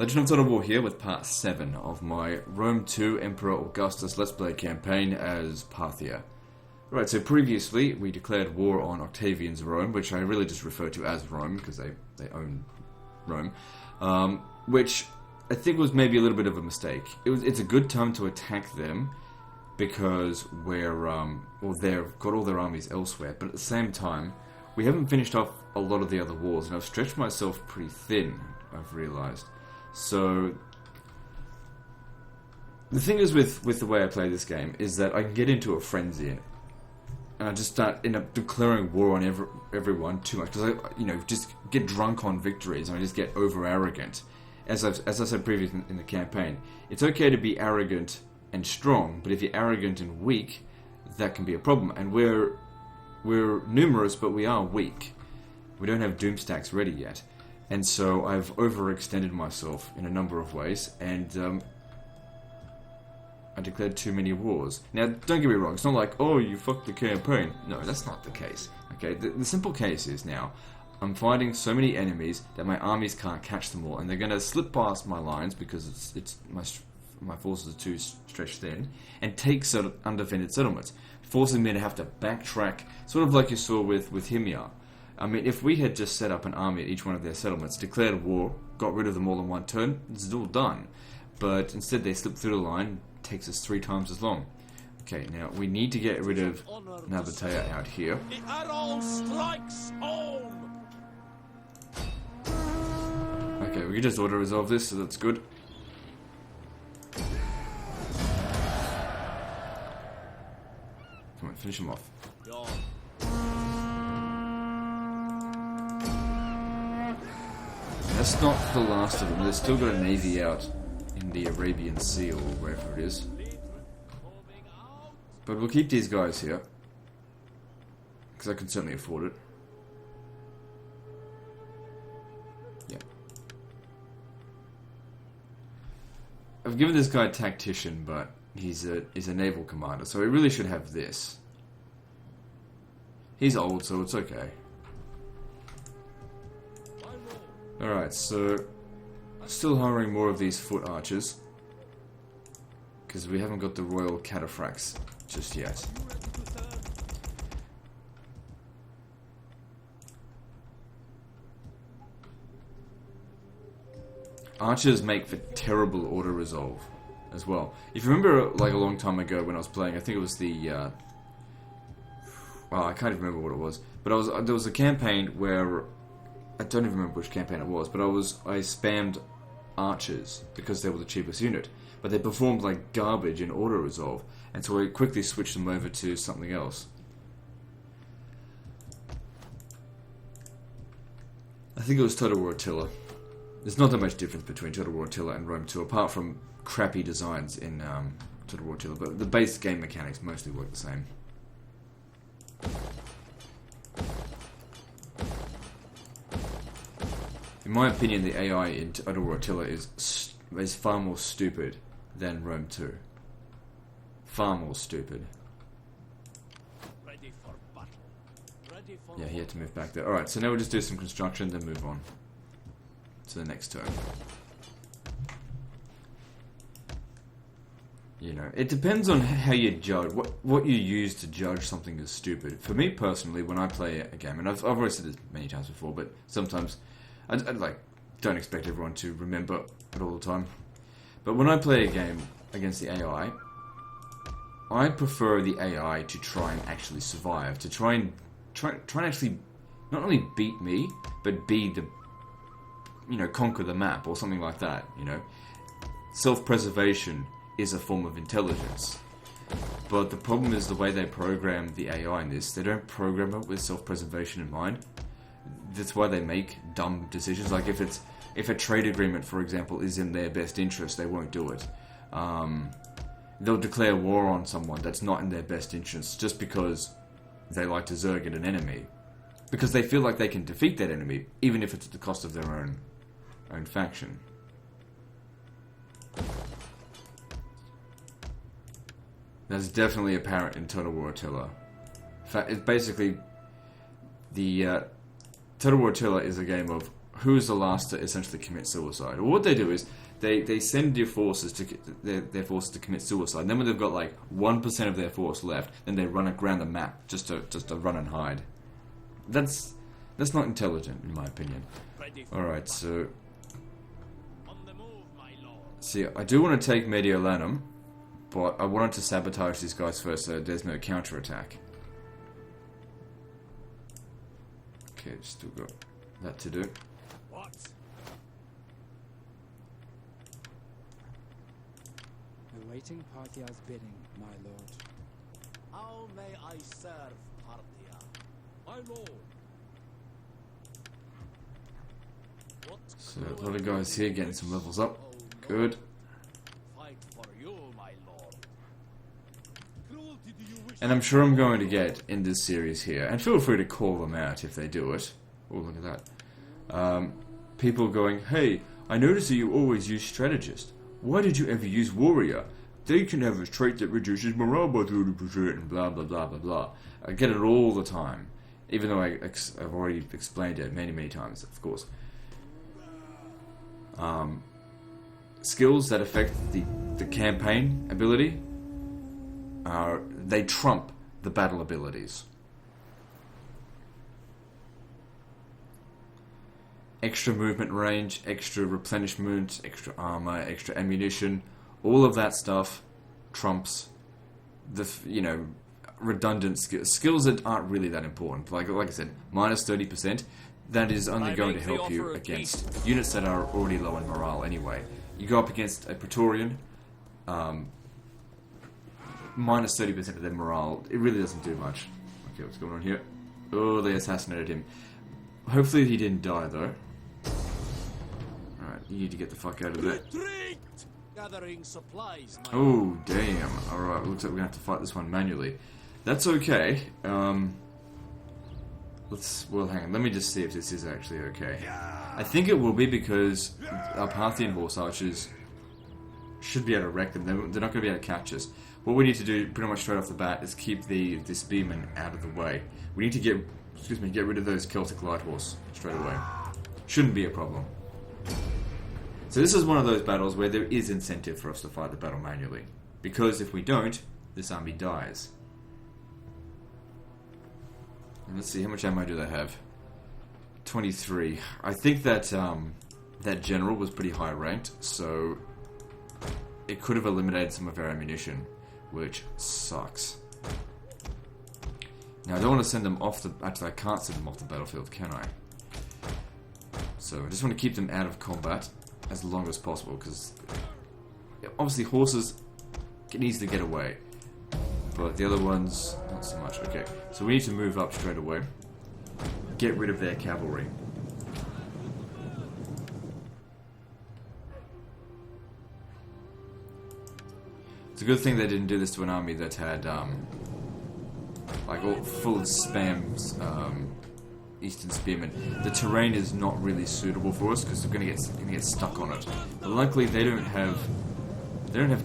Legend of Total War here with part 7 of my Rome 2 Emperor Augustus Let's Play campaign as Parthia. Right, so previously we declared war on Octavian's Rome, which I really just refer to as Rome, because they own Rome, which I think was maybe a little bit of a mistake. It's a good time to attack them, because they've got all their armies elsewhere, but at the same time, we haven't finished off a lot of the other wars, and I've stretched myself pretty thin, I've realised. So, the thing is with the way I play this game is that I can get into a frenzy and I just end up declaring war on everyone too much, because I just get drunk on victories and I just get over arrogant. As I said previously in the campaign, it's okay to be arrogant and strong, but if you're arrogant and weak, that can be a problem. And we're numerous, but we are weak. We don't have doom stacks ready yet. And so I've overextended myself in a number of ways, and I declared too many wars. Now, don't get me wrong, it's not like, oh, you fucked the campaign. No, that's not the case. Okay, the simple case is now, I'm fighting so many enemies that my armies can't catch them all, and they're going to slip past my lines because my forces are too stretched thin, and take undefended settlements, forcing me to have to backtrack, sort of like you saw with Himyar. I mean, if we had just set up an army at each one of their settlements, declared war, got rid of them all in one turn, it's all done. But instead they slip through the line, takes us 3 times as long. Okay, now we need to get rid of Nabatea out here. The arrow strikes home. Okay, we can just auto-resolve this, so that's good. Come on, finish him off. That's not the last of them. They've still got a navy out in the Arabian Sea or wherever it is. But we'll keep these guys here, because I can certainly afford it. Yeah. I've given this guy tactician, but he's a naval commander, so he really should have this. He's old, so it's okay. Alright, so still hiring more of these foot archers, because we haven't got the royal cataphracts just yet. Archers make for terrible auto-resolve as well. If you remember, like a long time ago when I was playing, I think it was the well, I can't even remember what it was, but there was a campaign where I don't even remember which campaign it was, but I spammed archers because they were the cheapest unit, but they performed like garbage in auto-resolve, and so I quickly switched them over to something else. I think it was Total War Attila. There's not that much difference between Total War Attila and Rome 2, apart from crappy designs in Total War Attila, but the base game mechanics mostly work the same. In my opinion, the AI in Total War Attila is far more stupid than Rome 2. Far more stupid. Ready for battle. Ready for Yeah, he had to move back there. Alright, so now we'll just do some construction, then move on to the next turn. You know, it depends on how you judge, what you use to judge something as stupid. For me personally, when I play a game, and I've already said this many times before, but sometimes I don't expect everyone to remember it all the time. But when I play a game against the AI, I prefer the AI to try and actually survive, to try and actually not only beat me, but be the, conquer the map or something like that. Self-preservation is a form of intelligence. But the problem is the way they program the AI in this. They don't program it with self-preservation in mind. That's why they make dumb decisions. Like if a trade agreement, for example, is in their best interest, they won't do it. They'll declare war on someone that's not in their best interest just because they like to zerg at an enemy, because they feel like they can defeat that enemy even if it's at the cost of their own faction. That's definitely apparent in Total War Attila. In fact, it's basically the Total War Attila is a game of who is the last to essentially commit suicide? Well, what they do is they send their forces their forces to commit suicide. And then when they've got like 1% of their force left, then they run around the map just to run and hide. That's not intelligent, in my opinion. All right, so see, I do want to take Mediolanum, but I wanted to sabotage these guys first, so there's no counterattack. Okay, still got that to do. What? Awaiting Parthia's bidding, my lord. How may I serve Parthia? My lord. What So a lot of guys here getting some levels up. Good. fight for you, my lord. Cruelty do you wish? And I'm sure I'm going to get in this series here, and feel free to call them out if they do it. Oh, look at that. People going, hey, I notice that you always use strategist. Why did you ever use warrior? They can have a trait that reduces morale by 30% and blah blah blah blah blah. I get it all the time, even though I've already explained it many times, of course. Skills that affect the campaign ability they trump the battle abilities. Extra movement range, extra replenishment, extra armor, extra ammunition, all of that stuff trumps the redundant skills that aren't really that important. Like I said, minus 30%. That is only going to help you against units that are already low in morale anyway. You go up against a Praetorian, minus 30% of their morale. It really doesn't do much. Okay, what's going on here? Oh, they assassinated him. Hopefully he didn't die though. Alright, you need to get the fuck out of there. Retreat! Gathering supplies, my Oh, damn. Alright, looks like we're gonna have to fight this one manually. That's okay. Well, hang on. Let me just see if this is actually okay. I think it will be because our Parthian horse archers should be able to wreck them. They're not going to be able to catch us. What we need to do, pretty much straight off the bat, is keep the spearmen out of the way. We need to get rid of those Celtic light horse straight away. Shouldn't be a problem. So this is one of those battles where there is incentive for us to fight the battle manually, because if we don't, this army dies. And let's see, how much ammo do they have? 23. I think that that general was pretty high ranked, so it could have eliminated some of our ammunition, which sucks. Now I don't want to send them off the... Actually, I can't send them off the battlefield, can I? So I just want to keep them out of combat as long as possible, because obviously horses can easily get away, but the other ones, not so much. Okay, so we need to move up straight away. Get rid of their cavalry. It's a good thing they didn't do this to an army that had, like, all full of spams, Eastern Spearmen. The terrain is not really suitable for us because we're gonna get stuck on it. But luckily they don't have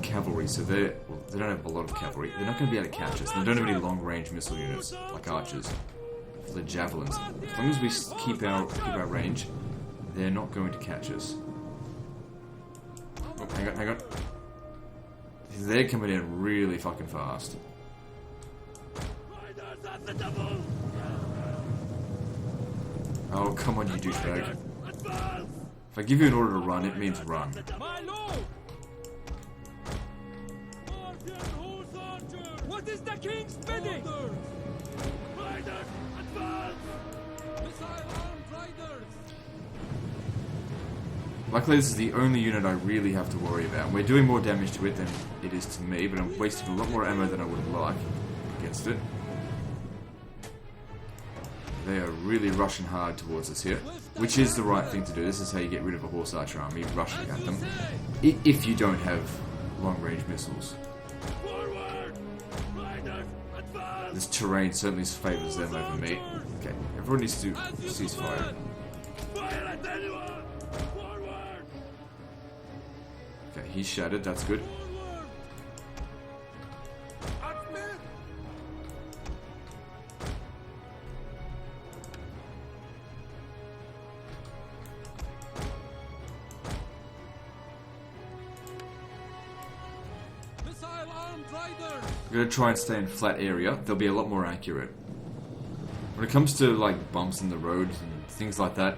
cavalry, so they don't have a lot of cavalry. They're not gonna be able to catch us. They don't have any long range missile units like archers. For the javelins, as long as we keep our range, they're not going to catch us. Oh, hang on. They're coming in really fucking fast. Oh, come on, you douchebag. If I give you an order to run, it means run. My lord! What is the king's bidding? Riders, advance! Missile-armed riders! Luckily, this is the only unit I really have to worry about. We're doing more damage to it than it is to me, but I'm wasting a lot more ammo than I would like against it. They are really rushing hard towards us here, which is the right thing to do. This is how you get rid of a horse archer army, rushing at them, if you don't have long-range missiles. This terrain certainly favours them over me. Okay, everyone needs to cease fire. Okay, he's shattered, that's good. I'm going to try and stay in flat area. They'll be a lot more accurate. When it comes to like bumps in the road and things like that,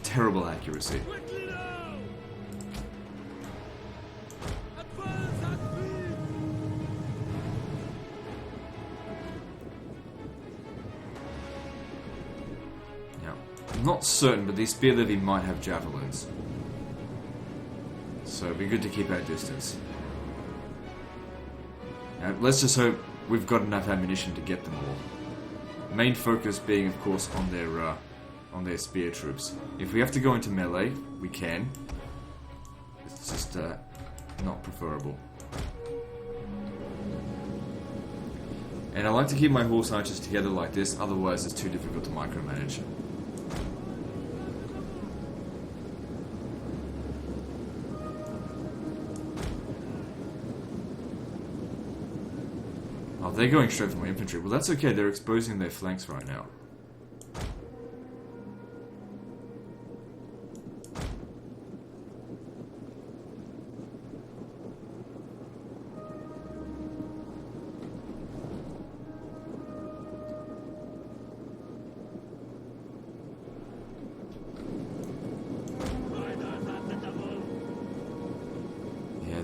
terrible accuracy. Now, I'm not certain, but these spear levy might have javelins. So it'd be good to keep our distance. Now, let's just hope we've got enough ammunition to get them all. Main focus being, of course, on their spear troops. If we have to go into melee, we can. It's just not preferable. And I like to keep my horse archers together like this, otherwise it's too difficult to micromanage. Oh, they're going straight for my infantry. Well, that's okay, they're exposing their flanks right now.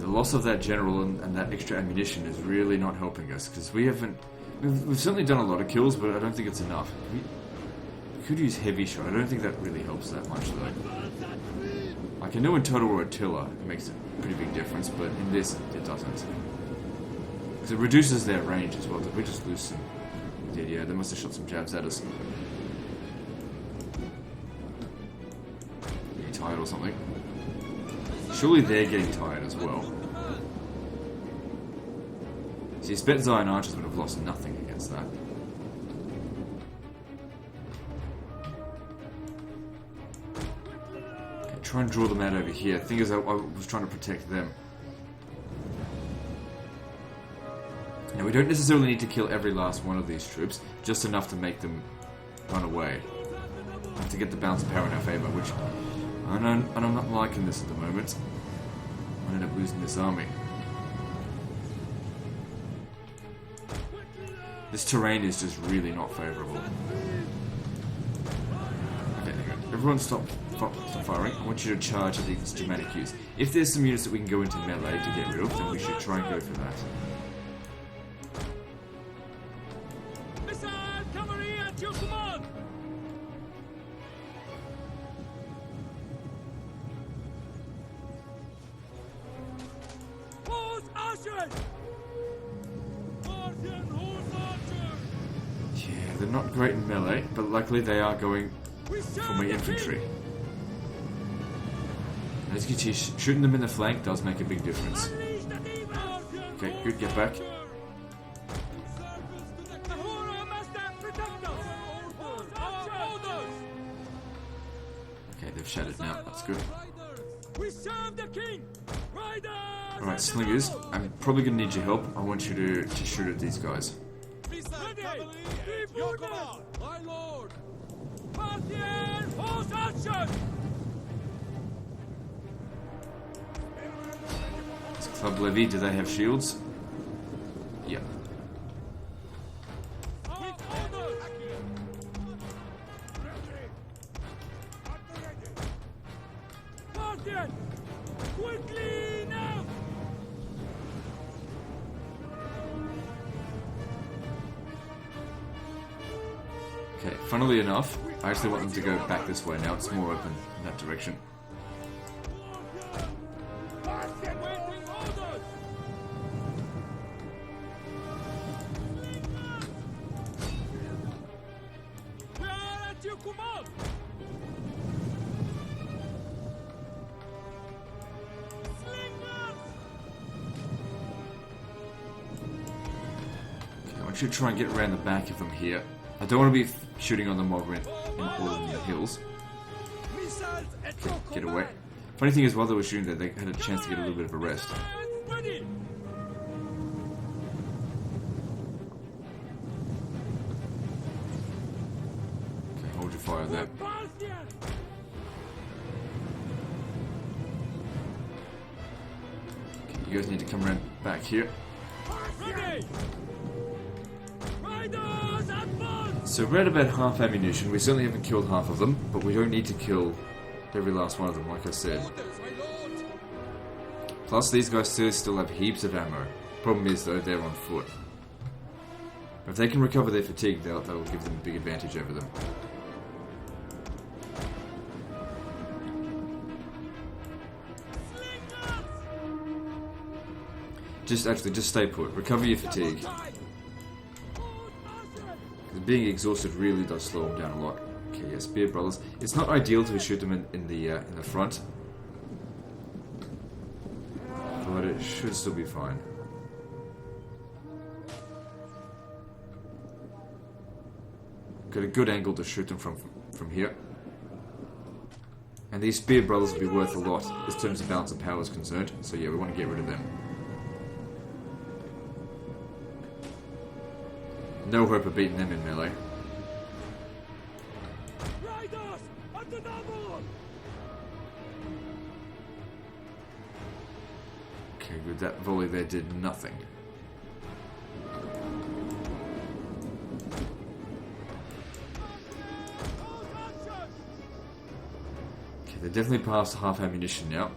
The loss of that general and that extra ammunition is really not helping us, because we've certainly done a lot of kills, but I don't think it's enough. We could use heavy shot. I don't think that really helps that much though. Like I know in Total Rotilla it makes a pretty big difference, but in this it doesn't. Because it reduces their range as well. Did we just lose some? We did, yeah, they must have shot some jabs at us. Getting tired or something. Surely they're getting tired as well. See, Spetsnaz and archers would have lost nothing against that. Okay, try and draw them out over here. The thing is, I was trying to protect them. Now, we don't necessarily need to kill every last one of these troops, just enough to make them run away. Have to get the balance of power in our favour, which I'm not liking this at the moment. I end up losing this army. This terrain is just really not favourable. Okay, everyone stop firing. I want you to charge at these dramatic use. If there's some units that we can go into melee to get rid of, then we should try and go for that. Missile cavalry at your command! Horse archers! Parthian horse archers! Yeah, they're not great in melee, but luckily they are going for my infantry. And as you can see, shooting them in the flank does make a big difference. Okay, good, get back. Okay, they've shattered now, that's good. We serve the king! Alright, slingers, I'm probably going to need your help. I want you to shoot at these guys. Your command, my lord! Parthian horse archers! This club levy, do they have shields? Yeah. Parthian! Quickly now! Okay, funnily enough, I actually want them to go back this way now. It's more open in that direction. Waiting orders! We are at your command! Slingers! Okay, I want you to try and get around the back of them here. I don't want to be shooting on them over in all in the hills. Missiles at Okay, your get command! away. Funny thing is, while they were shooting there, they had a chance to get a little bit of a rest. Ready! Okay, hold your fire there. Parthia! Okay, you guys need to come around back here. Ready! Riders, advance! So we're at about half ammunition. We certainly haven't killed half of them, but we don't need to kill every last one of them, like I said. Plus, these guys still have heaps of ammo. Problem is, though, they're on foot. If they can recover their fatigue, that'll give them a big advantage over them. Just stay put. Recover your fatigue. Because being exhausted really does slow them down a lot. Okay, yeah, Spear Brothers. It's not ideal to shoot them in the front, but it should still be fine. Got a good angle to shoot them from here. And these Spear Brothers will be worth a lot as terms of balance of power is concerned. So yeah, we want to get rid of them. No hope of beating them in melee. Riders, at the double! Okay, good. That volley there did nothing. Okay, they're definitely past half ammunition now.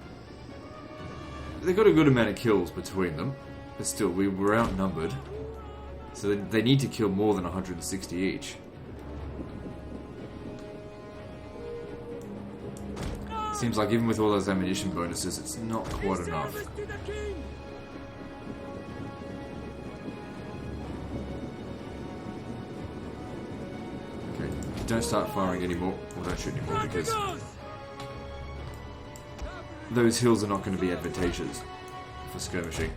They've got a good amount of kills between them, but still, we were outnumbered. So they need to kill more than 160 each. Seems like even with all those ammunition bonuses, it's not quite enough. Okay, don't start firing anymore, or don't shoot anymore, because those hills are not going to be advantageous for skirmishing.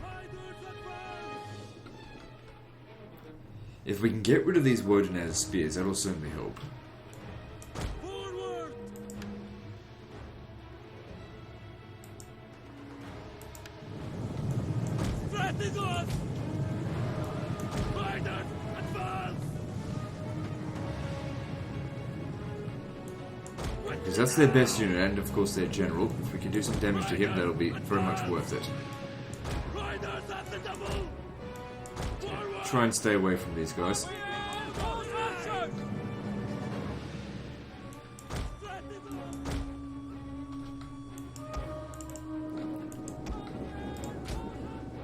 If we can get rid of these Wodenaz spears, that'll certainly help. Forward! Strategos! Riders, advance! Because that's their best unit, and of course their general. If we can do some damage to him, that'll be very much worth it. Riders at the double! Forward! Try and stay away from these guys.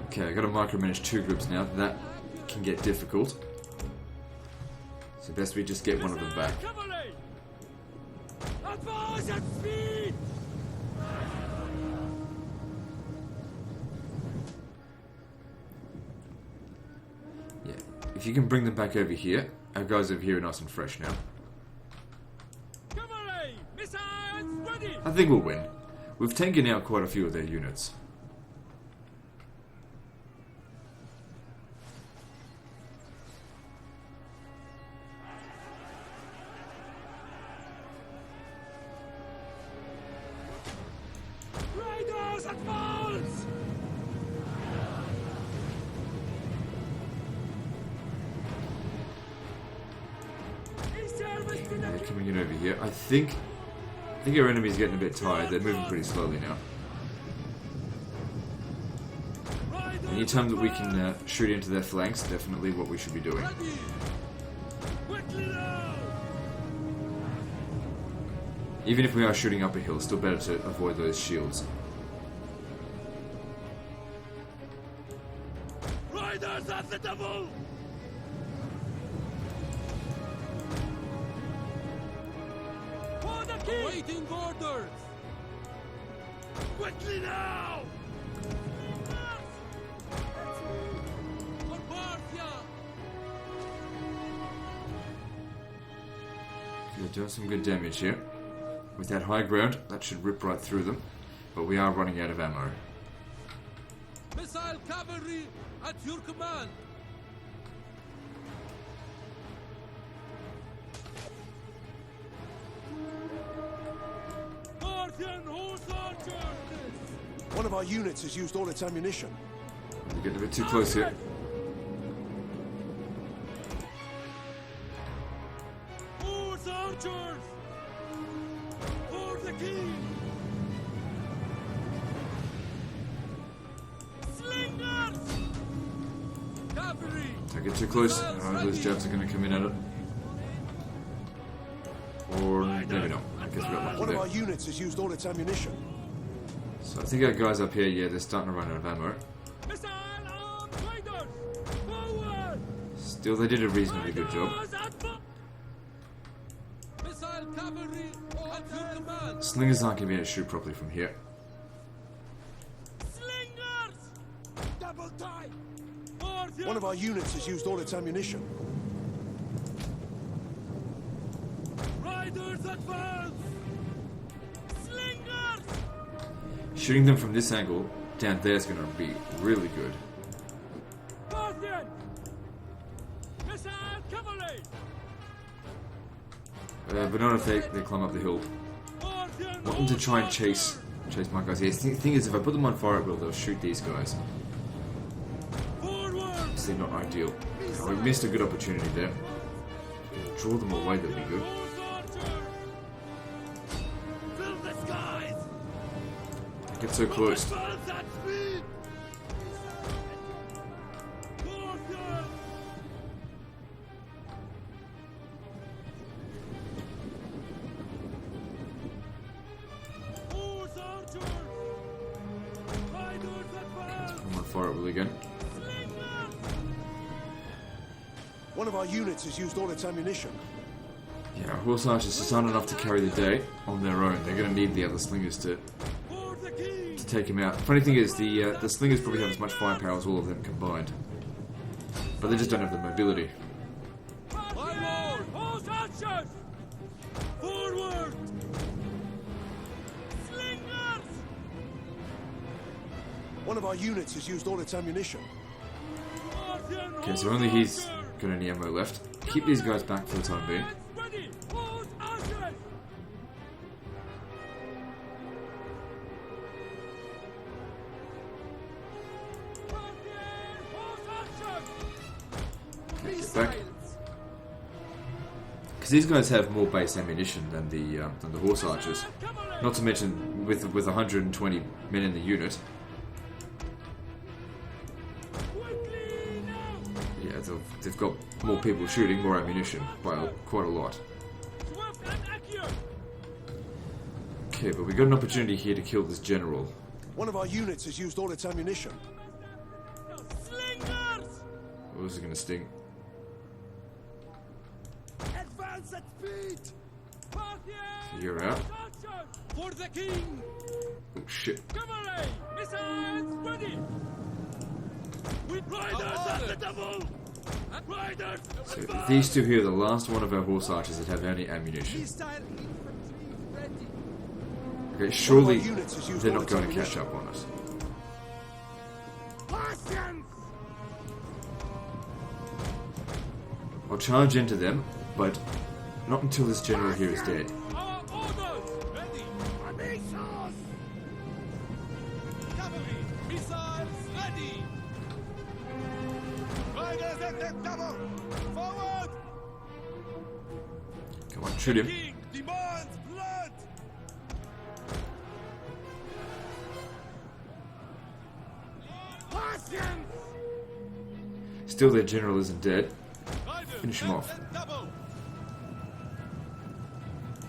Okay, I gotta micromanage two groups now. That can get difficult. So best we just get one of them back. Cavalry! Advance at speed! Yeah, if you can bring them back over here. Our guys over here are nice and fresh now. Cavalry! Missiles ready! I think we'll win. We've taken out quite a few of their units. Riders advance! They're coming in over here. I think our enemy's getting a bit tired. They're moving pretty slowly now. Anytime that we can shoot into their flanks, definitely what we should be doing. Quickly now! Even if we are shooting up a hill, it's still better to avoid those shields. Riders at the double! For the king! Awaiting orders! Quickly now! For Parthia! We're doing some good damage here. With that high ground, that should rip right through them. But we are running out of ammo. Missile cavalry at your command! Parthian horse archers! One of our units has used all its ammunition. We're getting a bit too close here. Horse archers! For the king! Slingers! Don't get too close. Those jabs are going to come in at it. Or maybe not. I guess we got lucky One of there. our units has used all its ammunition. So I think our guys up here, yeah, they're starting to run out of ammo. Missile armed raiders! Forward! Still, they did a reasonably good job. Missile cavalry at your command! Slingers aren't going to be able to shoot properly from here. Slingers! Double time! Parthia! One of our units has used all its ammunition. Riders advance! Slingers! Shooting them from this angle down there is going to be really good. Parthian! Missile cavalry! But not if they climb up the hill. Parthian! Want them to try and chase my guys here. The thing is, if I put them on fire at will, they'll shoot these guys. Forward! It's not ideal. Oh, we missed a good opportunity there. Draw them away, that'd be good. Fill the skies! Get so close. Advance at speed! Parthian! Horse archers! Riders advance! I'm on fire at will again. One of our units has used all its ammunition. Yeah, horse archers just aren't enough to carry the day on their own. They're going to need the other slingers to For the king! take him out. Funny thing is, the slingers probably have as much firepower as all of them combined, but they just don't have the mobility. My lord! Horse archers! Forward! Slingers! One of our units has used all its ammunition. Parthian Okay, so only he's got any ammo left. Keep these guys back for the time being. ready! Horse archers! Parthian horse archers! Get back. Because these guys have more base ammunition than the horse archers. Not to mention with 120 men in the unit. Quickly now! Yeah, they've got more people shooting, more ammunition by quite a lot. Swift and accurate! Okay, but we got an opportunity here to kill this general. One of our units has used all its ammunition. Slingers! Oh, this is gonna sting. Advance at speed! Parthian So you're out. archers! For the king! Oh shit. Cavalry! Missiles ready! With riders at the double! Riders! So advance! these two here are the last one of our horse archers that have any ammunition. Missile infantry ready! Okay, surely units has used they're all not its going to catch ammunition. up on us. Parthians! I'll charge into them, but not until this general here is dead. Our orders! Ready! Missiles! Cavalry! Missiles ready! Riders at the double! Forward! Come on, shoot him. King demands blood! Parthians! Still, their general isn't dead. Riders Finish him at off. the double!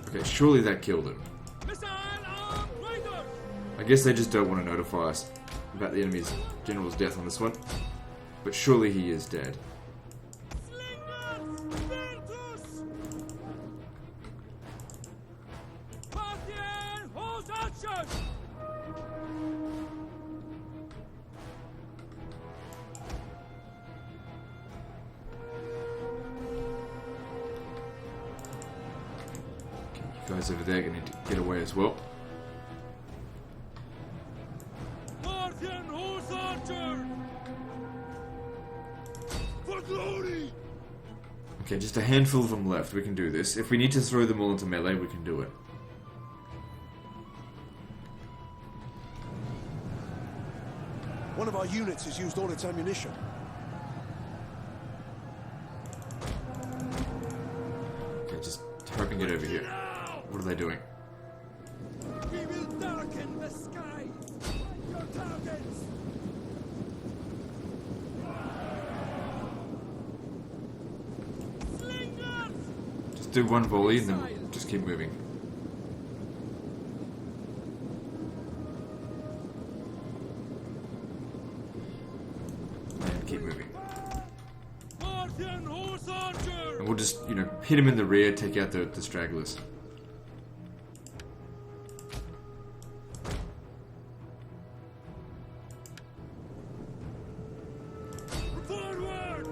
Okay, surely that killed him. Missile armed riders! I guess they just don't want to notify us about the enemy's general's death on this one. But surely he is dead. Slingers! Virtus! Parthian horse archers! You guys over there are going to get away as well. Parthian horse archer! For glory! Okay, just a handful of them left. We can do this. If we need to throw them all into melee, we can do it. One of our units has used all its ammunition. Okay, just hurry and get over here. What are they doing? We will darken the skies! Your targets! do one volley and then we'll just keep moving. And keep moving. Parthian horse archer! And we'll just, you know, hit him in the rear, take out the stragglers. Forward!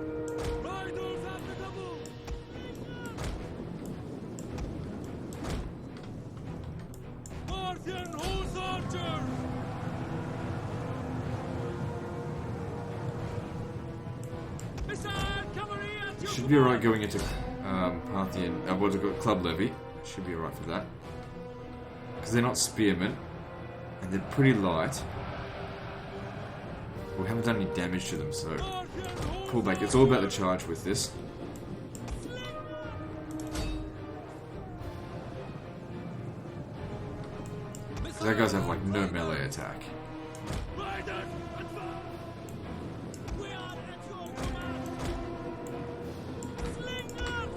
Riders at the double! Parthian horse archer! Missile cavalry at your Should be alright going into Parthian, what's it called? Club Levy. Should be alright for that. Because they're not spearmen, and they're pretty light. We haven't done any damage to them, so pull back. It's all about the charge with this. That guys have like no melee attack. Riders, advance! We are at your command! Slingers!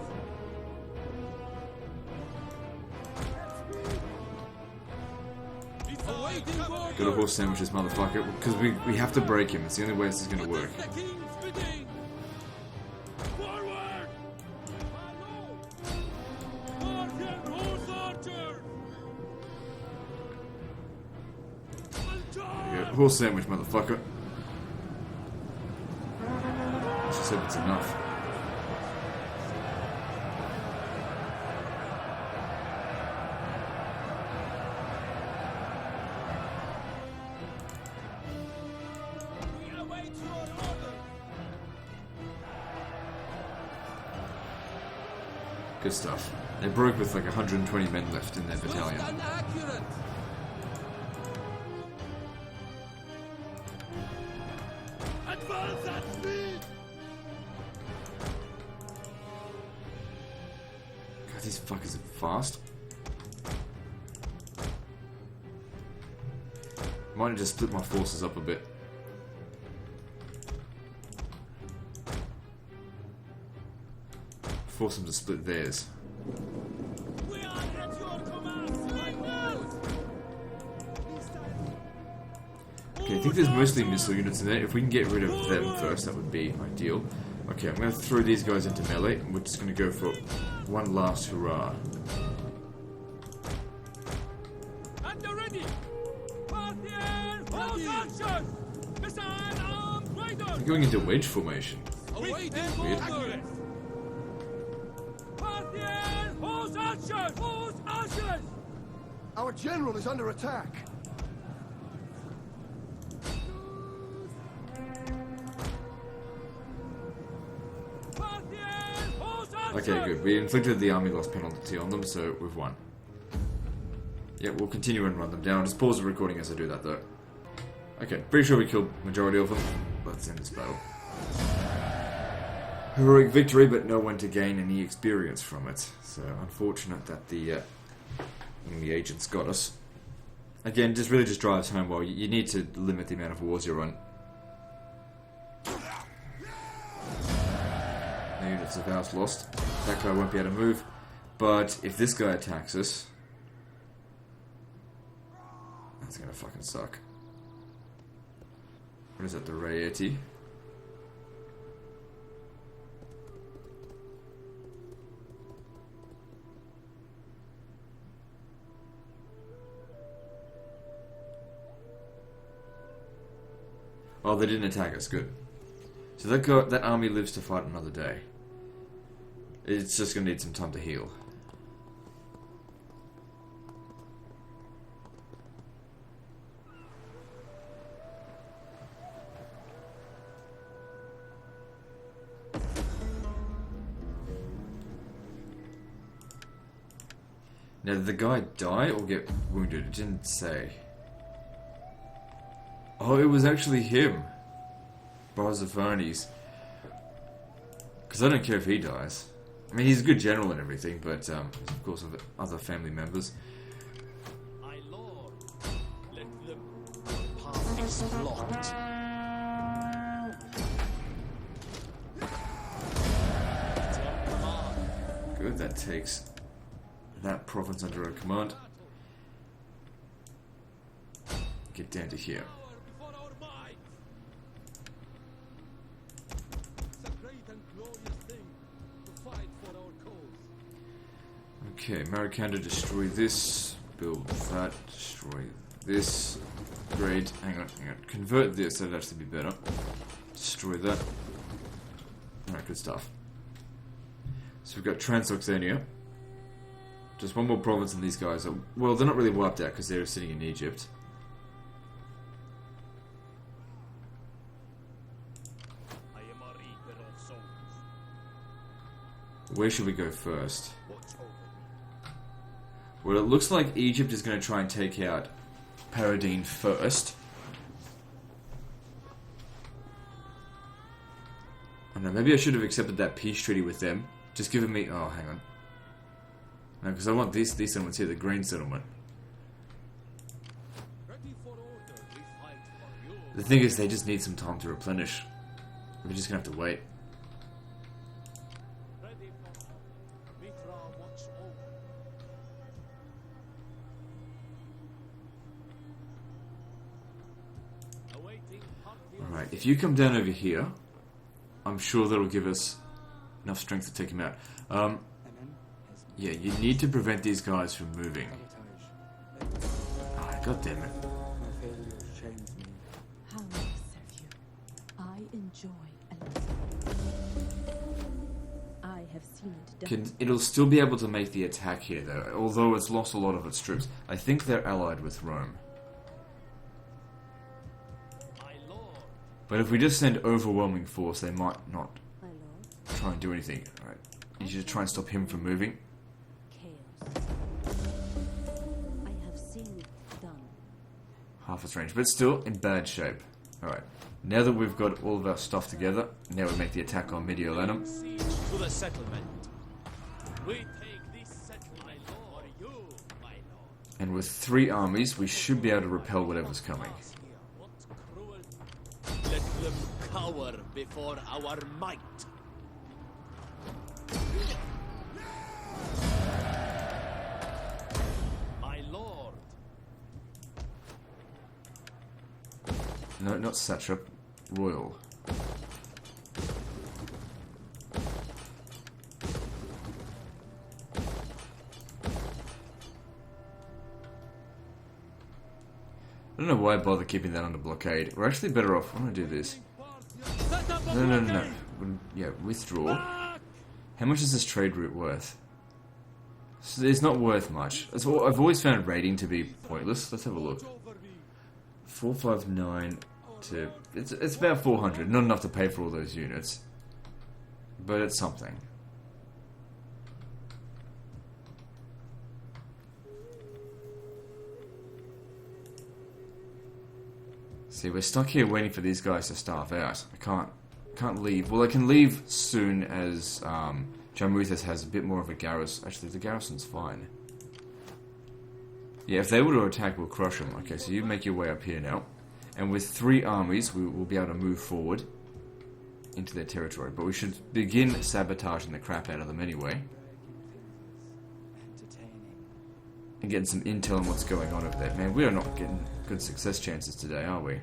Awaiting orders! Gotta horse sandwich this motherfucker, because we have to break him. It's the only way this is gonna work. The king's bidding! Forward! Parthian horse archer! Yeah, horse sandwich, motherfucker. She said it's enough. We await your order! Good stuff. They broke with like 120 men left in their battalion. Accurate! Advance at speed! God, these fuckers are fast. Might have just split my forces up a bit. Force them to split theirs. We are at your command! Right now! Okay, I think there's mostly missile units in there. If we can get rid of them first, that would be ideal. Okay, I'm going to throw these guys into melee, and we're just going to go for one last hurrah. And they're ready! Parthian horse archers! Missile armed riders! We're going into wedge formation. Awaiting Weird. orders! Parthian horse archers! Horse archers! Our general is under attack. Parthian horse archers! Okay, good. We inflicted the army loss penalty on them, so we've won. Yeah, we'll continue and run them down. Just pause the recording as I do that, though. Okay, pretty sure we killed majority of them. Let's end this battle. Heroic victory, but no one to gain any experience from it. So, unfortunate that the agents got us. Again, really just drives home, well, you need to limit the amount of wars you run. No units of ours lost. That guy won't be able to move. But if this guy attacks us, that's gonna fucking suck. What is that, the Rayeti? Oh, they didn't attack us, good. So that army lives to fight another day. It's just gonna need some time to heal. Now, did the guy die or get wounded? It didn't say. Oh, it was actually him. Barzaphones. Because I don't care if he dies. I mean, he's a good general and everything, but of course, of other family members. My lord, let the path is blocked. Good, that That takes that province under our command. Get down to here. Before our might. It's a great and glorious thing to fight for our cause. Okay, Marikanda, destroy this. Build that. Destroy this. Great. Hang on. Convert this. That'd actually be better. Destroy that. Alright, good stuff. So we've got Transoxania. Just one more province and these guys are... Well, they're not really wiped out because they're sitting in Egypt. I am a reaper of souls. Where should we go first? Watch over me. Well, it looks like Egypt is going to try and take out Paradine first. I don't know, maybe I should have accepted that peace treaty with them. Just giving me... Oh, hang on. No, because I want these settlements here, the green settlement. Ready for order, we fight for you. The thing is, they just need some time to replenish. We're just going to have to wait. Ready for Mitra, watch over. Awaiting Parthia. Alright, if you come down over here, I'm sure that'll give us enough strength to take him out. Amen. Yeah, you need to prevent these guys from moving. Sabotage. Oh, God damn it. My failure shames me. How may I serve you? I enjoy a lesson. I have seen it done. It'll still be able to make the attack here, though, although it's lost a lot of its troops. I think they're allied with Rome. My lord. But if we just send overwhelming force, they might not My lord, try and do anything. Alright, you should try and stop him from moving. chaos. I have seen it done. Half its range, but still in bad shape. Alright, now that we've got all of our stuff together, now we make the attack on Mediolanum. Siege to the settlement. We take this settlement, my lord. For you, my lord. And with 3 armies, we should be able to repel whatever's coming. What cruel. Let them cower before our might. My lord. No, not satrap, royal. I don't know why I bother keeping that under blockade. We're actually better off. I'm gonna do this. No. Yeah, withdraw. How much is this trade route worth? It's not worth much. I've always found raiding to be pointless. Let's have a look. 459 to... It's about 400. Not enough to pay for all those units. But it's something. See, we're stuck here waiting for these guys to starve out. I can't leave. Well, I can leave soon as Jarmuthus has a bit more of a garrison. Actually, the garrison's fine. Yeah, if they were to attack, we'll crush them. Okay, so you make your way up here now. And with 3 armies, we will be able to move forward into their territory. But we should begin sabotaging the crap out of them anyway. Entertaining. And getting some intel on what's going on over there. Man, we are not getting good success chances today, are we?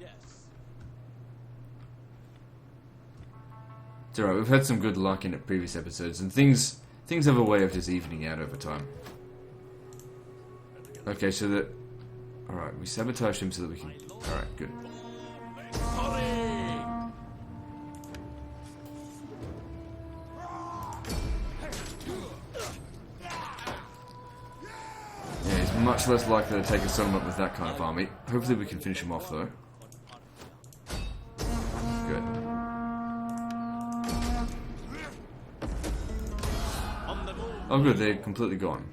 Yes. It's alright, we've had some good luck in it previous episodes, and things have a way of just evening out over time. Okay, so that... Alright, we sabotaged him so that we can... Alright, good. Yeah, he's much less likely to take a settlement with that kind of army. Hopefully we can finish him off, though. Good. Oh good, they're completely gone.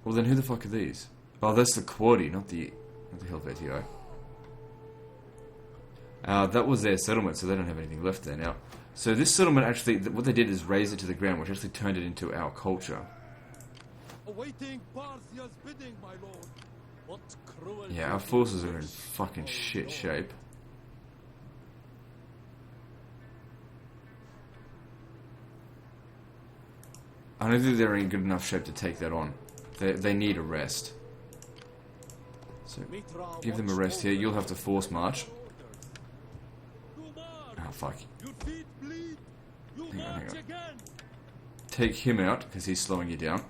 Well then who the fuck are these? Oh, that's the Quadi, not the Helvetii. That was their settlement, so they don't have anything left there now. So this settlement actually, what they did is raise it to the ground, which actually turned it into our culture. Awaiting Parthia's bidding, my lord. What cruel. Yeah, our forces are in fucking shit shape. I don't think they're in good enough shape to take that on. They need a rest. So, give them a rest here. You'll have to force march. Oh, fuck. Hang on. Take him out, because he's slowing you down.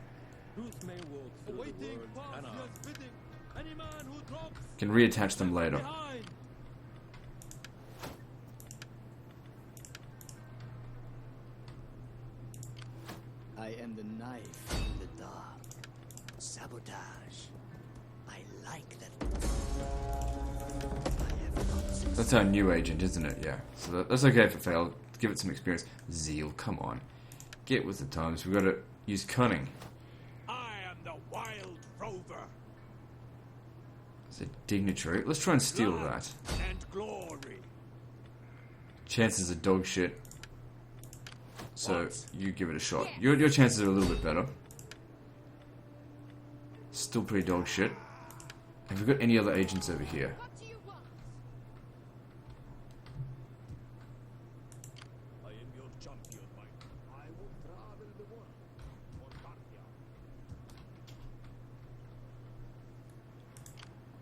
Can reattach them later. I am the knife in the dark. Sabotage. I like that. I have not succeeded. That's our new agent, isn't it? Yeah. So that's okay if it failed. Give it some experience. Zeal, come on. Get with the times. We've got to use cunning. I am the wild rover. It's a dignitary. Let's try and steal Blood that. and glory. Chances are dog shit. So What? you give it a shot. Your chances are a little bit better. Still pretty dog shit. Have we got any other agents over here? What do you want? I am your champion, my. I will travel the world on Parthia.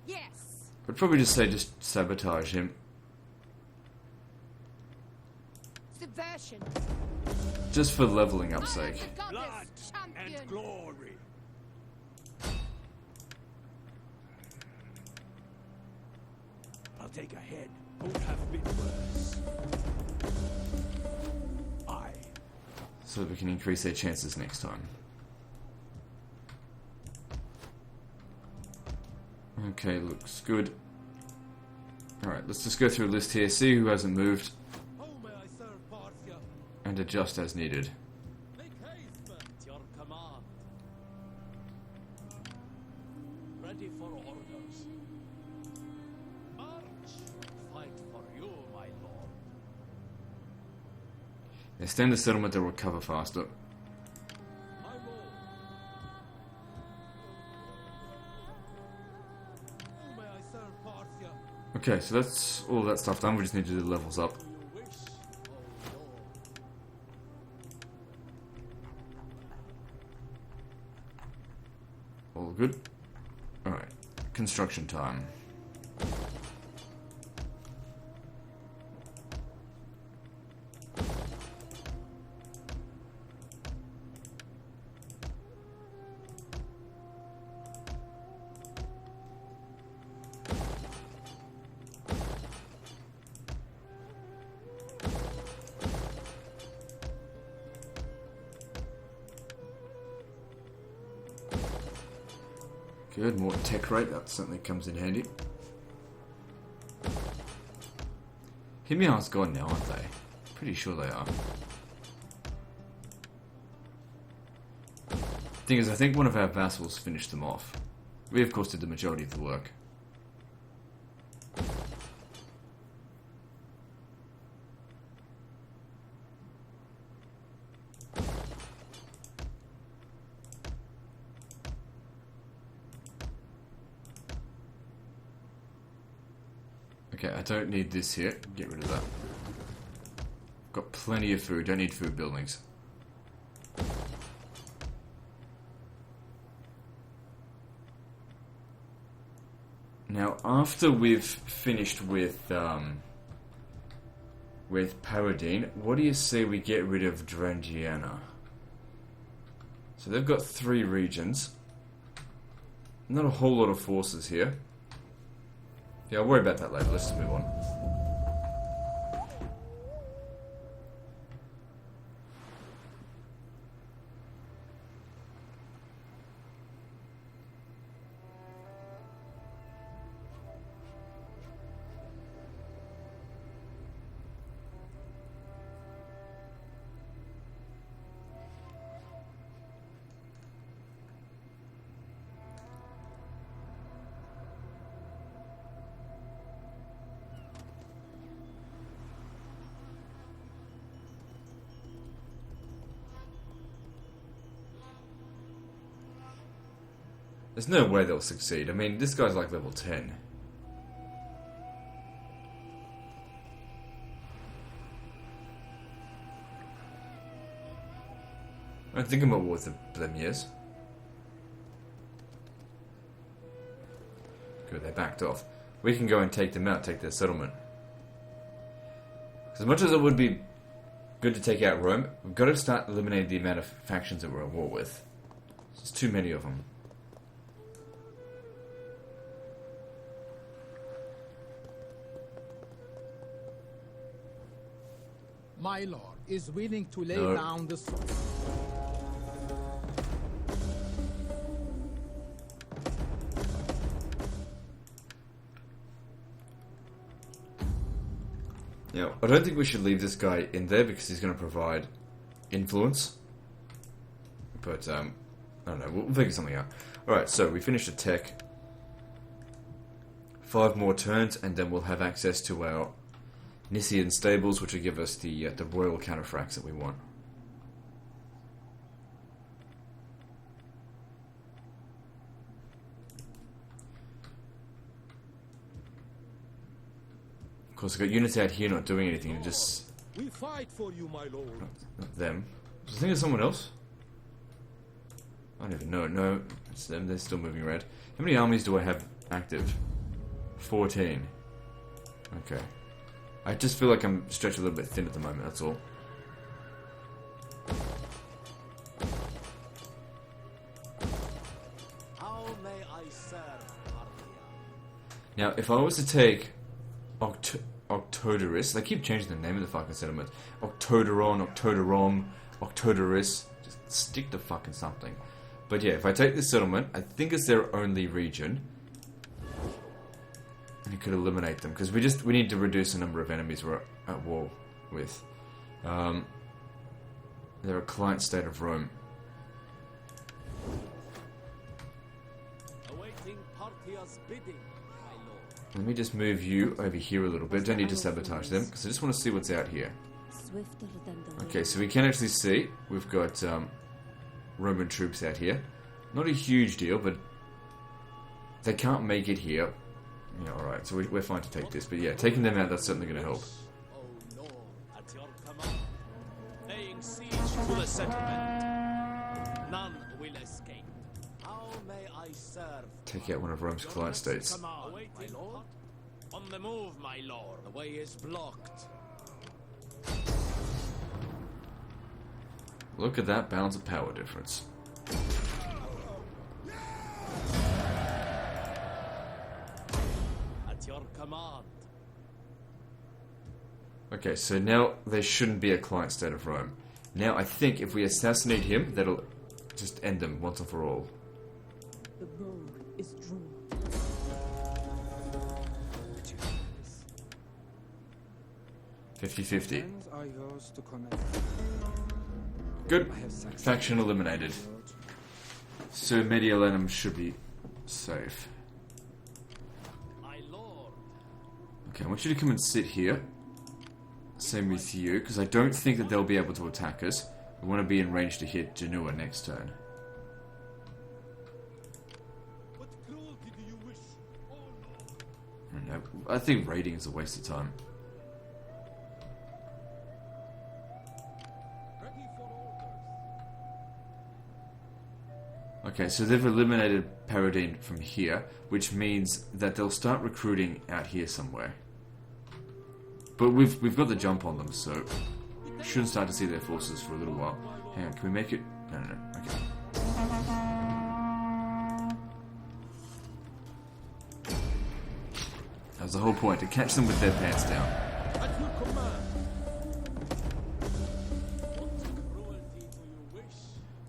Yes. I'd probably just say just sabotage him. Subversion. Just for leveling up's sake. I am the Blood goddess champion. and glory. I'll take a head. Could have been worse. I. So that we can increase their chances next time. Okay, looks good. Alright, let's just go through a list here, see who hasn't moved, How may I serve Parthia? and adjust as needed. Make haste, man. At your command. Ready for orders. March. Fight for you, my lord. Extend the settlement to recover faster. My lord. How may I serve Parthia? Okay, so that's all that stuff done, we just need to do the levels up. Do you wish, oh lord? All good? Alright, construction time. Good, more tech rate, that certainly comes in handy. Himiar's gone now, aren't they? Pretty sure they are. Thing is, I think one of our vassals finished them off. We, of course, did the majority of the work. Okay, I don't need this here. Get rid of that. Got plenty of food. Don't need food buildings. Now, after we've finished with Paradine, what do you say we get rid of Drangiana? So they've got 3 regions. Not a whole lot of forces here. Yeah, I'll worry about that later. Let's just move on. There's no way they'll succeed. I mean, this guy's like level 10. I don't think I'm at war with them, yes. Good, they backed off. We can go and take them out, take their settlement. As much as it would be good to take out Rome, we've got to start eliminating the amount of factions that we're at war with. There's too many of them. My lord is willing to lay No. down the sword. Yeah, I don't think we should leave this guy in there because he's going to provide influence. But, I don't know, we'll figure something out. Alright, so we finished a tech. 5 more turns, and then we'll have access to our Nicean stables, which will give us the royal counterfracts that we want. Of course, I've got units out here not doing anything, just We fight for you, my lord. not them. I think it's someone else. I don't even know. No, it's them. They're still moving around. How many armies do I have active? 14. Okay. I just feel like I'm stretched a little bit thin at the moment, that's all. How may I serve Parthia? Now, if I was to take Octodoris, they keep changing the name of the fucking settlement. Octodoron, Octodoris. Just stick to fucking something. But yeah, if I take this settlement, I think it's their only region. And you could eliminate them, because we need to reduce the number of enemies we're at war with. They're a client state of Rome. Awaiting Parthia's bidding, my lord. Let me just move you over here a little bit. Don't need to sabotage them, because I just want to see what's out here. Swifter than the Okay, so we can actually see we've got Roman troops out here. Not a huge deal, but they can't make it here. Yeah, alright, so we're fine to take this. But yeah, taking them out, that's certainly going to help. Oh lord, at your command. Laying siege to the settlement. None will escape. How may I serve? Take out one of Rome's client states. Command, my lord. On the move, my lord. The way is blocked. Look at that balance of power difference. At your command. Okay, so now there shouldn't be a client state of Rome. Now I think if we assassinate him, that'll just end them once and for all. The bow is drawn. 50-50. Lands are yours to command. Good. I have succeeded, Faction eliminated. my lord. So Mediolanum should be safe. My lord. Okay, I want you to come and sit here. Same with you, because I don't think that they'll be able to attack us. We want to be in range to hit Genoa next turn. What cruelty do you wish? Oh no. I don't know. I think raiding is a waste of time. Ready for orders. Okay, so they've eliminated Paradine from here, which means that they'll start recruiting out here somewhere. But we've got the jump on them, so we shouldn't start to see their forces for a little while. Hang on, can we make it? No. Okay. That was the whole point, to catch them with their pants down. At your command. What cruelty do you wish?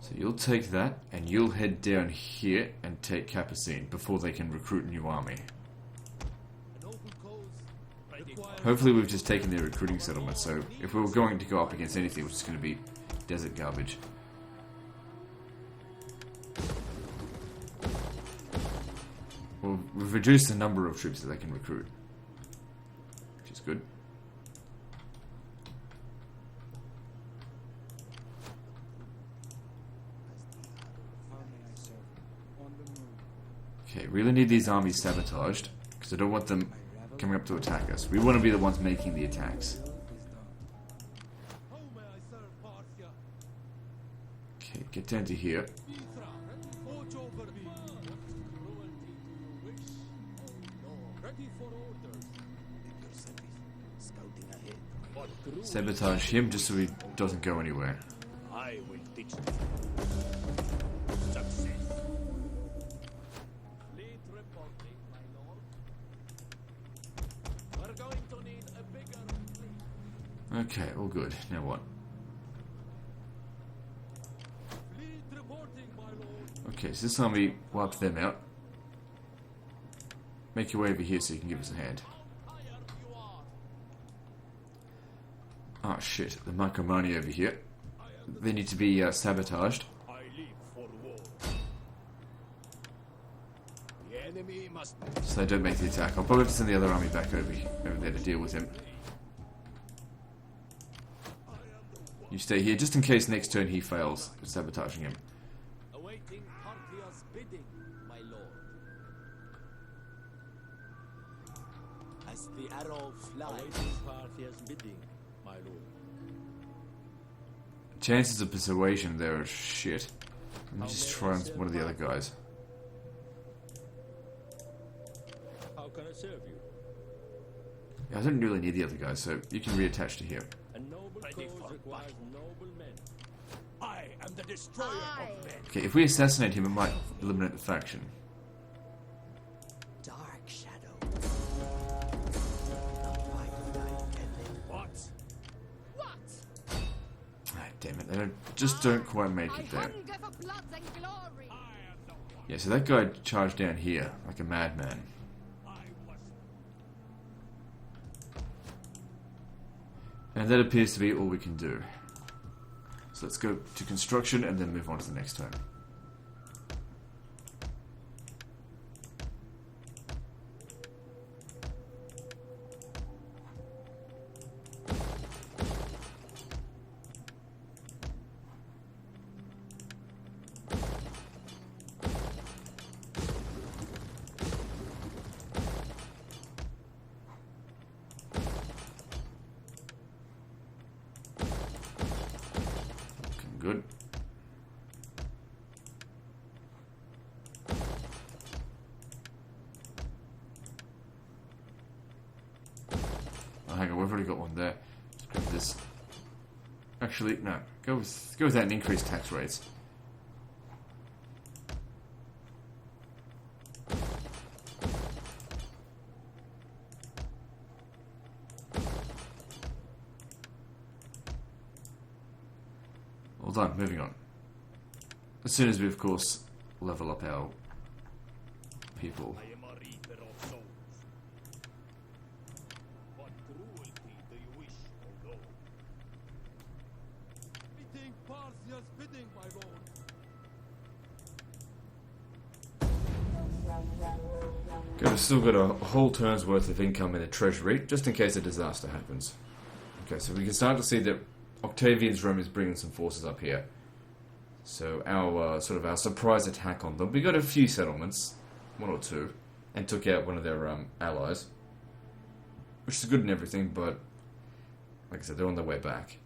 So you'll take that, and you'll head down here and take Capacine before they can recruit a new army. A noble cause. Requires Hopefully we've just taken their recruiting settlement, so if we were going to go up against anything, it was just going to be desert garbage. Well, we've reduced the number of troops that they can recruit, which is good. How may I serve? On the move. Okay, really need these armies sabotaged, because I don't want them coming up to attack us. We want to be the ones making the attacks. Will is done. how may I serve Parthia? Okay, get down to here. Watch over me. What cruelty do you wish? Oh Lord. Ready for orders. At your service. Scouting ahead. What cruelty Sabotage him just so he doesn't go anywhere. I will teach them. Success. Fleet reporting, my lord. We're going to need a bigger fleet. Okay, all good. Now what? Fleet reporting, my lord. Okay, so this army wiped them out. Make your way over here so you can give us a hand. How tired you are. Oh shit, the Marcomanni over here. They need to be sabotaged. I live for war. The enemy must So they don't make the attack. I'll probably have to send the other army back over there to deal with him. You stay here just in case next turn he fails sabotaging him. awaiting Parthia's bidding, my lord. As the arrow flies. Awaiting Parthia's bidding, my lord. Chances of persuasion there are shit. Let me just try on one of the other guys. How can I serve you? Yeah, I don't really need the other guys, so you can reattach to here. A noble cause requires noble men. I am the destroyer of men. Okay, if we assassinate him, it might eliminate the faction. Dark shadow. The white knight and then What? Ah, damn it, they don't quite make it there. hunger for blood and glory. Yeah, so that guy charged down here like a madman. And that appears to be all we can do. So let's go to construction and then move on to the next turn. Good. Oh, hang on, we've already got one there. Let's grab this. Actually, no. Go with that and increase tax rates. Well done, moving on. As soon as we, of course, level up our people. I am a reaper of souls. What cruelty do you wish, O Lord? Meeting Parthia's bidding, my lord. Good, I've still got a whole turn's worth of income in the treasury, just in case a disaster happens. Okay, so we can start to see that Octavian's Rome is bringing some forces up here. So our our surprise attack on them. We got a few settlements, one or two, and took out one of their allies, which is good and everything. But like I said, they're on their way back.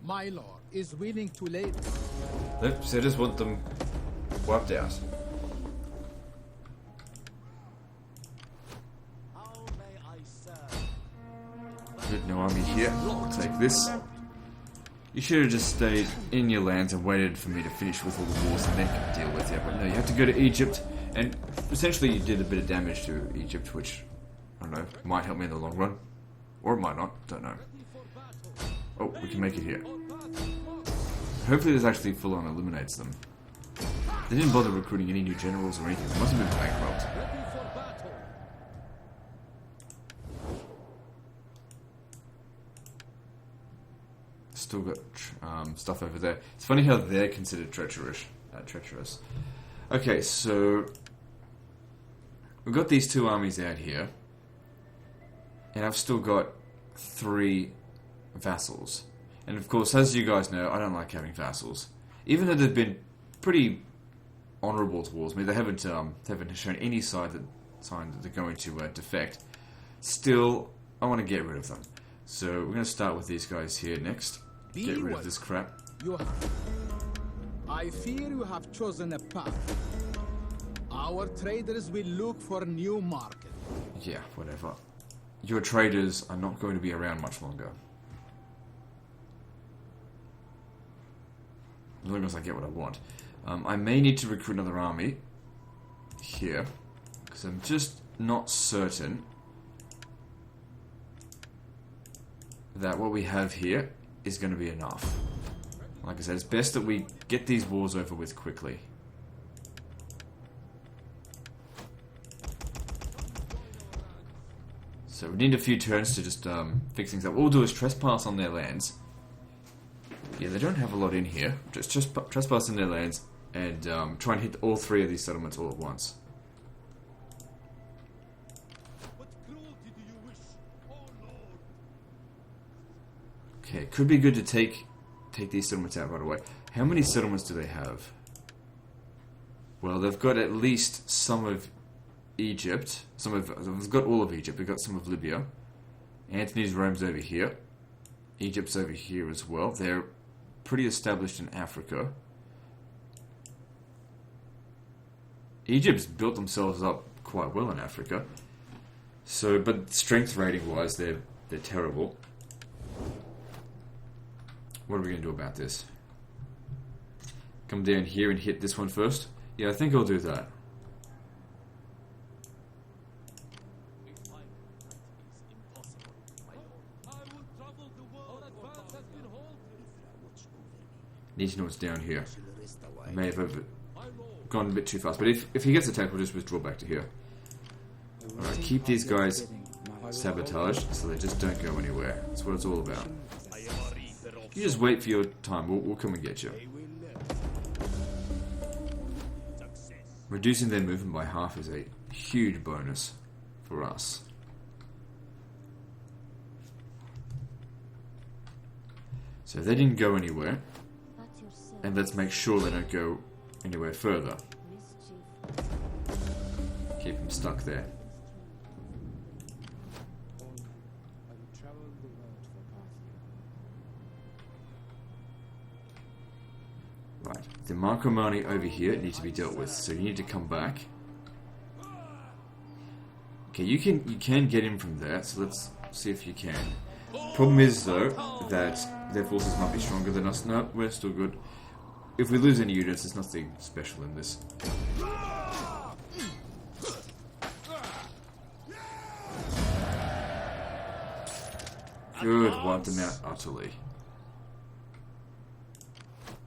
My lord is willing to lay... Nope, so I just want them wiped out. How may I serve? Good, no army here. I'll take this. You should have just stayed in your lands and waited for me to finish with all the wars and then could deal with it. But no, you had to go to Egypt, and essentially you did a bit of damage to Egypt, which, I don't know, might help me in the long run. Or it might not, don't know. Oh, we can make it here. Hopefully this actually full-on eliminates them. They didn't bother recruiting any new generals or anything. They must have been bankrupt. Ready for battle. Still got stuff over there. It's funny how they're considered treacherous. Okay, so we've got these two armies out here, and I've still got 3 vassals. And of course, as you guys know, I don't like having vassals, even though they've been pretty honourable towards me. They haven't shown any sign that they're going to defect. Still, I want to get rid of them. So we're going to start with these guys here next. Get rid of this crap. I fear you have chosen a path. Our traders will look for new market. Yeah, whatever. Your traders are not going to be around much longer. As long as I get what I want. I may need to recruit another army here, because I'm just not certain that what we have here is going to be enough. Like I said, it's best that we get these wars over with quickly. So we need a few turns to just fix things up. What we'll do is trespass on their lands. Yeah, they don't have a lot in here. Just trespass in their lands and try and hit all 3 of these settlements all at once. What cruelty do you wish? Oh Lord. Okay, it could be good to take these settlements out right away. How many settlements do they have? Well, they've got at least some of Egypt. They've got all of Egypt. They've got some of Libya. Antony's Rome's over here. Egypt's over here as well. They're pretty established in Africa. Egypt's built themselves up quite well in Africa. So, but strength rating wise, they're terrible. What are we going to do about this? Come down here and hit this one first? Yeah, I think I'll do that. We find that is impossible, my lord. I will travel the world. Our advance has been halted. Need to know what's down here. Shall rest a I while. may have My lord. gone a bit too fast, but if he gets attacked, we'll just withdraw back to here. Alright, keep these guys sabotaged so they just don't go anywhere. That's what it's all about. I am a reaper of You just wait for your time, we'll come and get you. success. Reducing their movement by half is a huge bonus for us. So they didn't go anywhere, and let's make sure they don't go anywhere further. Keep them stuck there. I will travel the world for Parthia. Right, the Marcomanni over here need to be dealt with, so you need to come back. Okay, you can get in from there, so let's see if you can. Problem is though that their forces might be stronger than us. No, we're still good. If we lose any units, there's nothing special in this. Good, wiped them out utterly.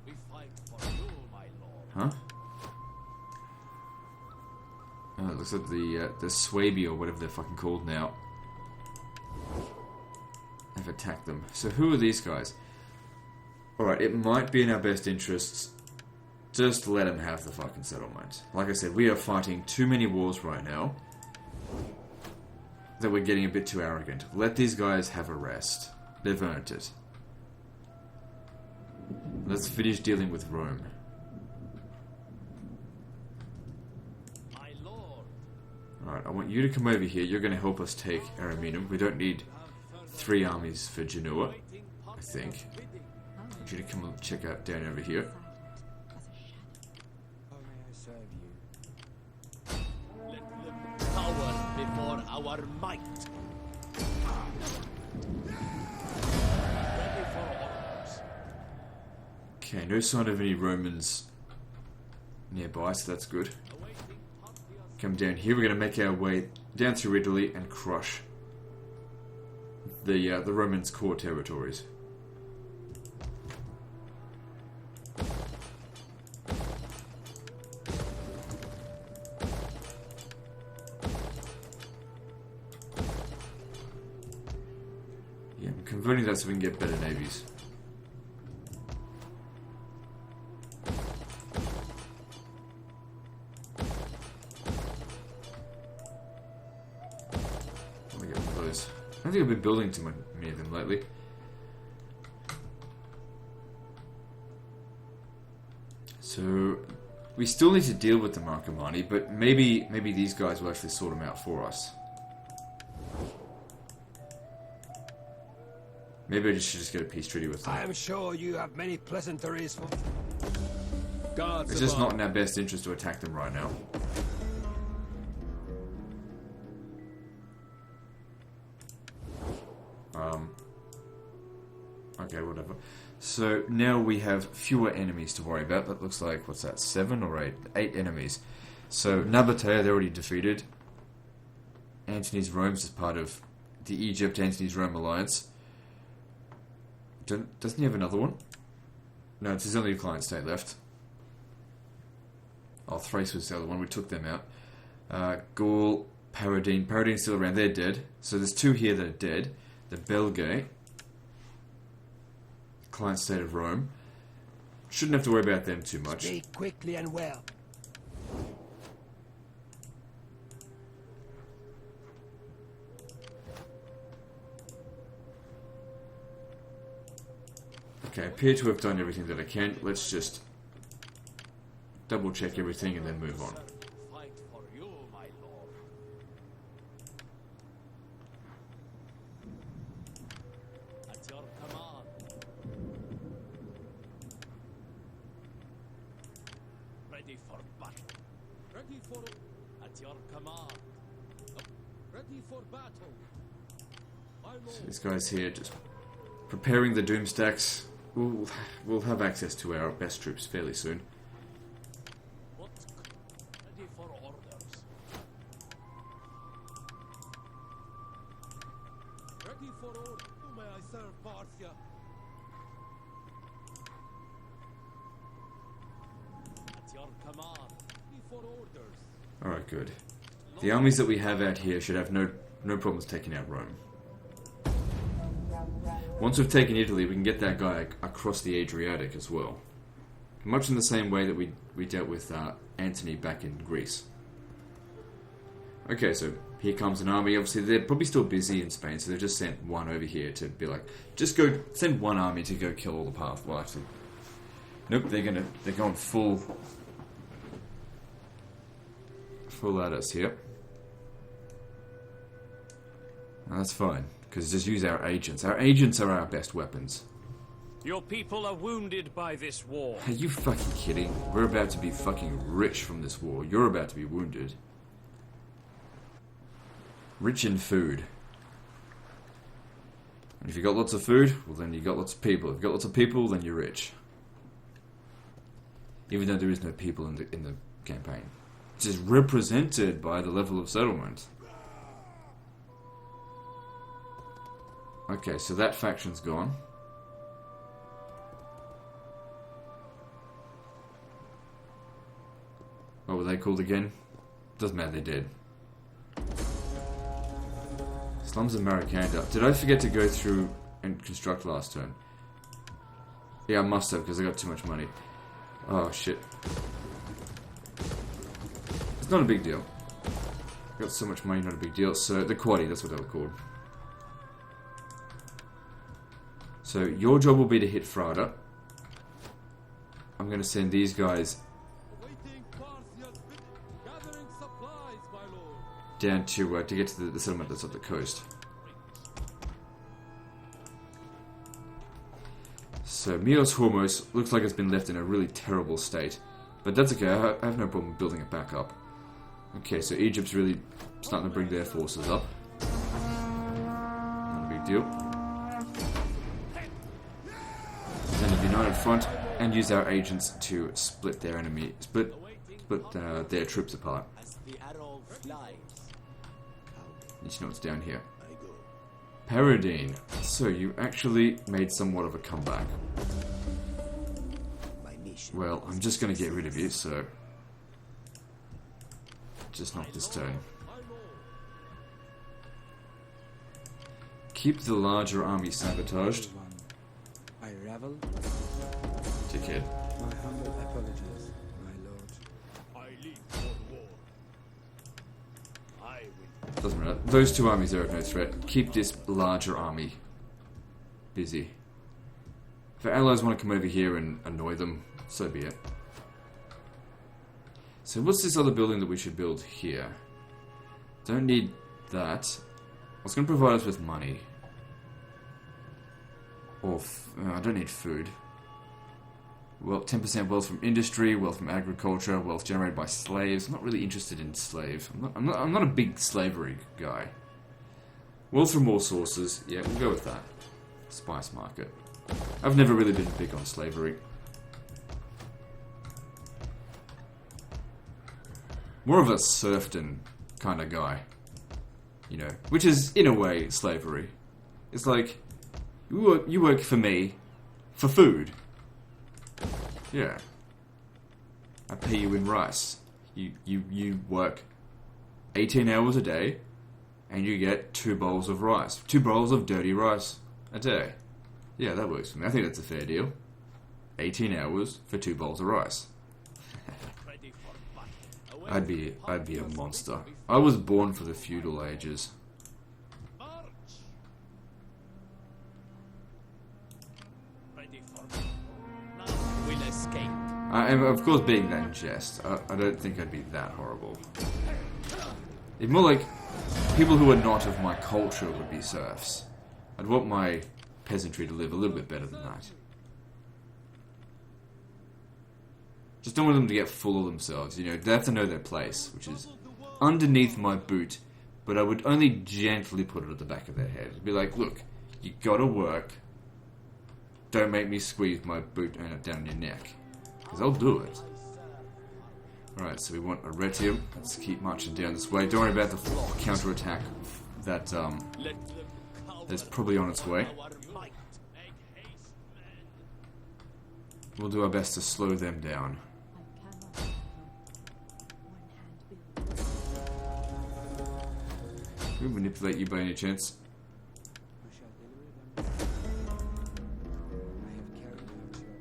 We fight for you, my lord. Huh? Oh, it looks like the Swabi or whatever they're fucking called now have attacked them. So who are these guys? Alright, it might be in our best interests just let them have the fucking settlement. Like I said, we are fighting too many wars right now that we're getting a bit too arrogant. Let these guys have a rest. They've earned it. Let's finish dealing with Rome. My lord. Alright, I want you to come over here. You're going to help us take Ariminum. We don't need 3 armies for Genoa, I think. I want you to come and check out down over here. How may I serve you? Let them cower before our might. Ready for orders. Okay, no sign of any Romans nearby, so that's good. Awaiting Parthia's Come down here. We're going to make our way down through Italy and crush the Romans' core territories. I'm converting that so we can get better navies. Let me get one of those. I don't think I've been building too many of them lately. So we still need to deal with the Marcomanni, but maybe these guys will actually sort them out for us. Maybe I should just get a peace treaty with them. I am sure you have many pleasantries for... Guards It's just above. not in our best interest to attack them right now. Okay, whatever. So now we have fewer enemies to worry about. That looks like, what's that, 7 or 8? 8 enemies. So Nabatea, they're already defeated. Antony's Rome's is part of the Egypt-Antony's Rome alliance. Doesn't he have another one? No, it's his only client state left. Oh, Thrace was the other one. We took them out. Gaul, Paradine. Paradine's still around. They're dead. So there's 2 here that are dead. The Belgae. Client state of Rome. Shouldn't have to worry about them too much. Speak quickly and well. Okay, I appear to have done everything that I can. Let's just double check everything and then move on. Fight for you, my lord. At your command. Ready for battle. Ready for... At your command. Ready for battle. My lord. So these guys here just preparing the doom stacks. We'll have access to our best troops fairly soon. What? Ready for orders. Ready for order. Who may I serve, Parthia? At your command. Ready for orders. Alright, good. The armies that we have out here should have no problems taking out Rome. Once we've taken Italy, we can get that guy across the Adriatic as well. Much in the same way that we dealt with Antony back in Greece. Okay, so here comes an army. Obviously, they're probably still busy in Spain, so they've just sent one over here to be like, just go, send one army to go kill all the Parth. Well, actually, nope, they're going full at us here. And that's fine. Because just use our agents. Our agents are our best weapons. Your people are wounded by this war. Are you fucking kidding? We're about to be fucking rich from this war. You're about to be wounded. Rich in food. And if you got lots of food, well then you got lots of people. If you got lots of people, then you're rich. Even though there is no people in the campaign. It's just represented by the level of settlement. Okay, so that faction's gone. What were they called again? Doesn't matter, they're dead. Slums of Maracanda. Did I forget to go through and construct last turn? Yeah, I must have, because I got too much money. Oh, shit. It's not a big deal. I got so much money, not a big deal. So, the Quaddy, that's what they were called. So, your job will be to hit Frada. I'm going to send these guys Awaiting Parthia's bidding. Gathering supplies, my lord. down to get to the settlement that's up the coast. So, Milos Hormos looks like it's been left in a really terrible state. But that's okay, I have no problem building it back up. Okay, so Egypt's really starting to bring their forces up. Not a big deal. Then a united front, and use our agents to split their enemy, split their troops apart. As the arrow flies. You know what's down here. I go. Paradine. So you actually made somewhat of a comeback. My mission. Well, I'm just going to get rid of you, so just not this turn. keep the larger army sabotaged. I revel. Dickhead. My humble apologies, my lord. I leave for war. I will. Doesn't matter. Those two armies are of no threat. Keep this larger army busy. If our allies want to come over here and annoy them, so be it. So what's this other building that we should build here? Don't need that. What's going to provide us with money? Or I don't need food. Well, 10% wealth from industry, wealth from agriculture, wealth generated by slaves. I'm not really interested in slaves. I'm not a big slavery guy. Wealth from more sources. Yeah, we'll go with that. Spice market. I've never really been big on slavery. More of a serfdom kind of guy. You know, which is, in a way, slavery. It's like, you work for me, for food. Yeah. I pay you in rice. You work 18 hours a day, and you get 2 bowls of rice. 2 bowls of dirty rice a day. Yeah, that works for me. I think that's a fair deal. 18 hours for 2 bowls of rice. I'd be a monster. I was born for the feudal ages. I am, of course, being that in jest. I don't think I'd be that horrible. It's more like people who are not of my culture would be serfs. I'd want my peasantry to live a little bit better than that. Just don't want them to get full of themselves, you know. They have to know their place, which is underneath my boot, but I would only gently put it at the back of their head. It'd be like, look, you gotta work. Don't make me squeeze my boot down your neck. Because I'll do it. Alright, so we want Arretium. Let's keep marching down this way. Don't worry about the counterattack that, that's probably on its way. We'll do our best to slow them down. Can we manipulate you by any chance? We shall deliver them. I have carried out your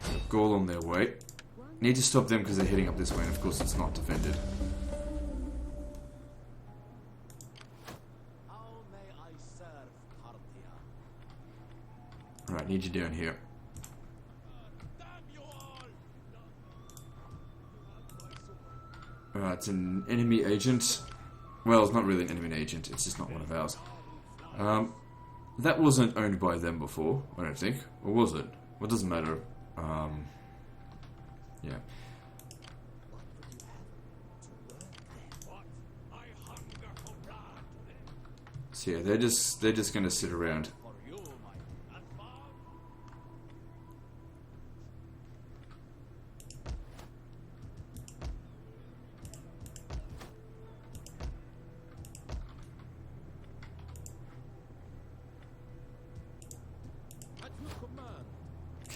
orders. Gaul on their way. Need to stop them because they're heading up this way, and of course it's not defended. How may I serve Parthia? Alright, need you down here. Damn you all! It's an enemy agent. Well, it's not really an enemy agent, it's just not one of ours. That wasn't owned by them before, I don't think. Or was it? Well, it doesn't matter. Yeah. So yeah, they're just gonna sit around.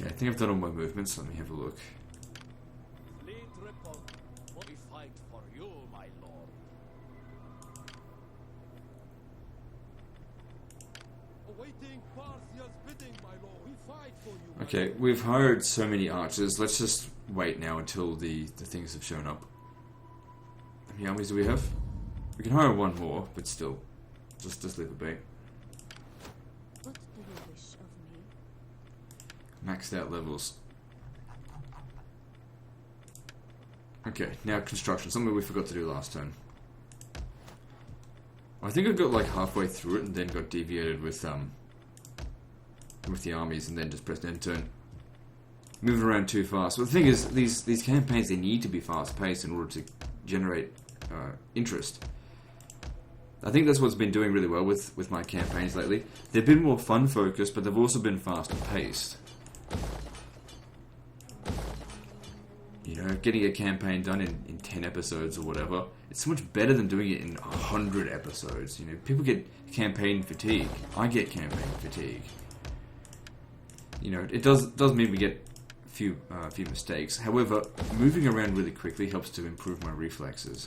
Okay, I think I've done all my movements. Let me have a look. Fleet report. We fight for you, my lord. Awaiting Parthia's bidding, my lord. We fight for you. Okay, we've hired so many archers. Let's just wait now until the things have shown up. How many armies do we have? We can hire one more, but still. Just leave it be. What do you wish of me? Maxed out levels. Okay, now construction. Something we forgot to do last turn. I think I got like halfway through it and then got deviated with the armies and then just pressed end turn. Moving around too fast. But the thing is, these campaigns, they need to be fast paced in order to generate interest. I think that's what's been doing really well with my campaigns lately. They've been more fun focused, but they've also been faster paced. You know, getting a campaign done in 10 episodes or whatever, it's so much better than doing it in 100 episodes. You know, people get campaign fatigue. I get campaign fatigue. You know, it does mean we get a few mistakes. However, moving around really quickly helps to improve my reflexes.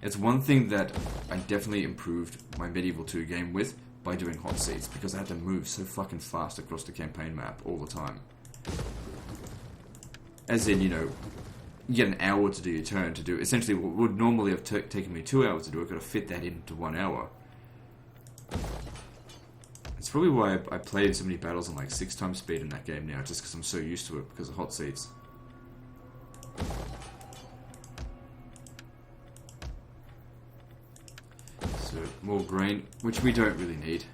It's one thing that I definitely improved my Medieval 2 game with by doing hot seats, because I had to move so fucking fast across the campaign map all the time. As in, you know, you get an hour to do your turn to do essentially what would normally have taken me 2 hours to do. I've got to fit that into 1 hour. It's probably why I played so many battles on like 6 times speed in that game now, just because I'm so used to it because of hot seats. So, more grain, which we don't really need.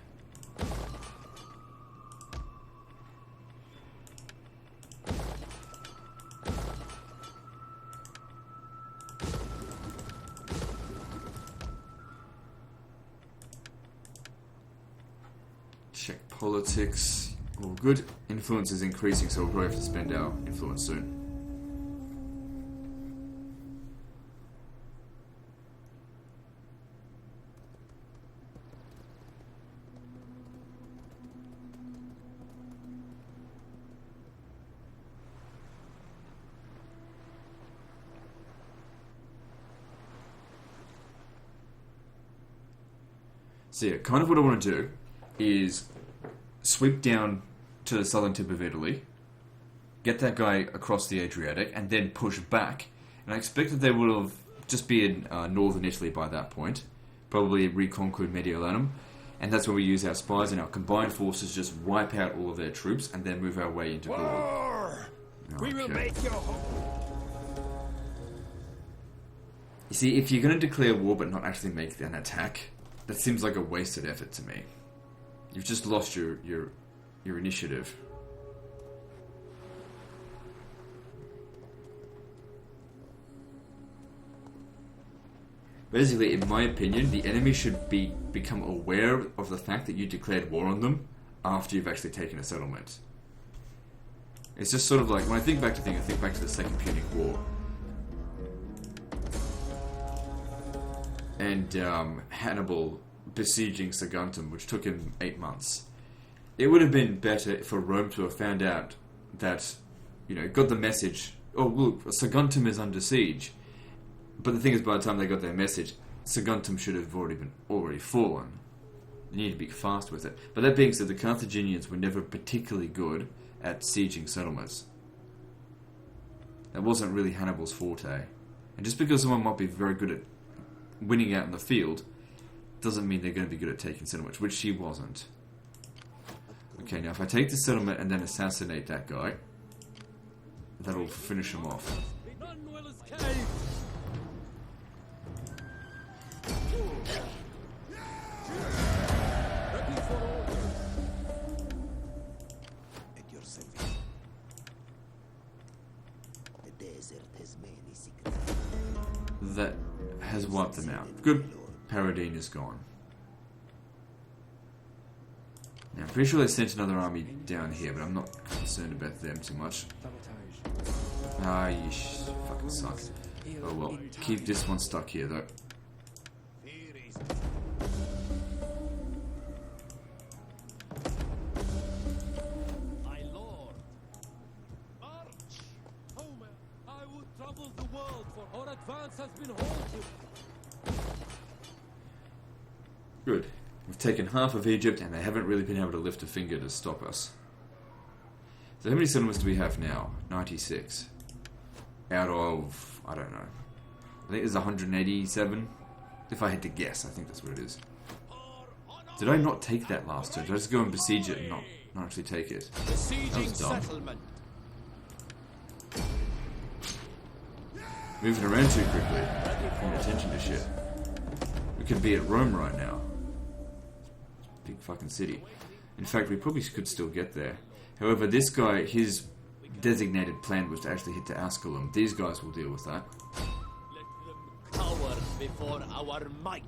Check politics. All good. Influence is increasing, so we'll probably have to spend our influence soon. So yeah, kind of what I want to do is sweep down to the southern tip of Italy, get that guy across the Adriatic, and then push back. And I expect that they will have just be in northern Italy by that point, probably reconquered Mediolanum, and that's when we use our spies and our combined forces, just wipe out all of their troops, and then move our way into Gaul. Okay. We will make your home. You see, if you're going to declare war but not actually make an attack, that seems like a wasted effort to me. You've just lost your initiative. Basically, in my opinion, the enemy should become aware of the fact that you declared war on them after you've actually taken a settlement. It's just sort of like, when I think back to things, I think back to the Second Punic War. And Hannibal besieging Saguntum, which took him 8 months. It would have been better for Rome to have found out that, you know, got the message, oh look, Saguntum is under siege. But the thing is, by the time they got their message, Saguntum should have already fallen. You need to be fast with it. But that being said, the Carthaginians were never particularly good at sieging settlements. That wasn't really Hannibal's forte. And just because someone might be very good at winning out in the field doesn't mean they're going to be good at taking settlements, which she wasn't. Okay, now if I take the settlement and then assassinate that guy, that'll finish him off. None will escape. Ready for orders. At your service. The desert has many secrets. That has wiped them out. Good. Paradine is gone. Now, I'm pretty sure they sent another army down here, but I'm not concerned about them too much. Ah, you fucking suck. Oh well, keep this one stuck here though. My lord. March! Homer, I would trouble the world, for our advance has been halted. Good. We've taken half of Egypt, and they haven't really been able to lift a finger to stop us. So how many settlements do we have now? 96. Out of, I don't know. I think there's 187. If I had to guess, I think that's what it is. Did I not take that last turn? Did I just go and besiege it and not actually take it? That Besieging was dumb. settlement. Moving around too quickly. Paying attention to shit. We could be at Rome right now. Big fucking city. In fact, we probably could still get there. However, this guy, his designated plan was to actually hit to Asculum. These guys will deal with that. Let them cower before our might.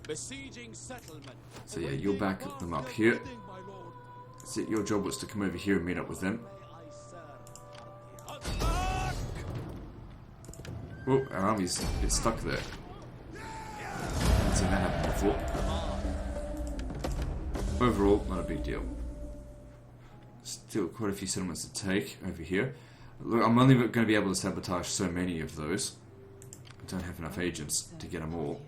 Besieging settlement. So yeah, you'll back them up here. Bidding, my lord. That's it, your job was to come over here and meet up with them. I serve Parthia. Attack! Oh, our army's a bit stuck there. Haven't seen that happen before. Overall, not a big deal. Still quite a few settlements to take over here. Look, I'm only going to be able to sabotage so many of those. I don't have enough agents to get them all.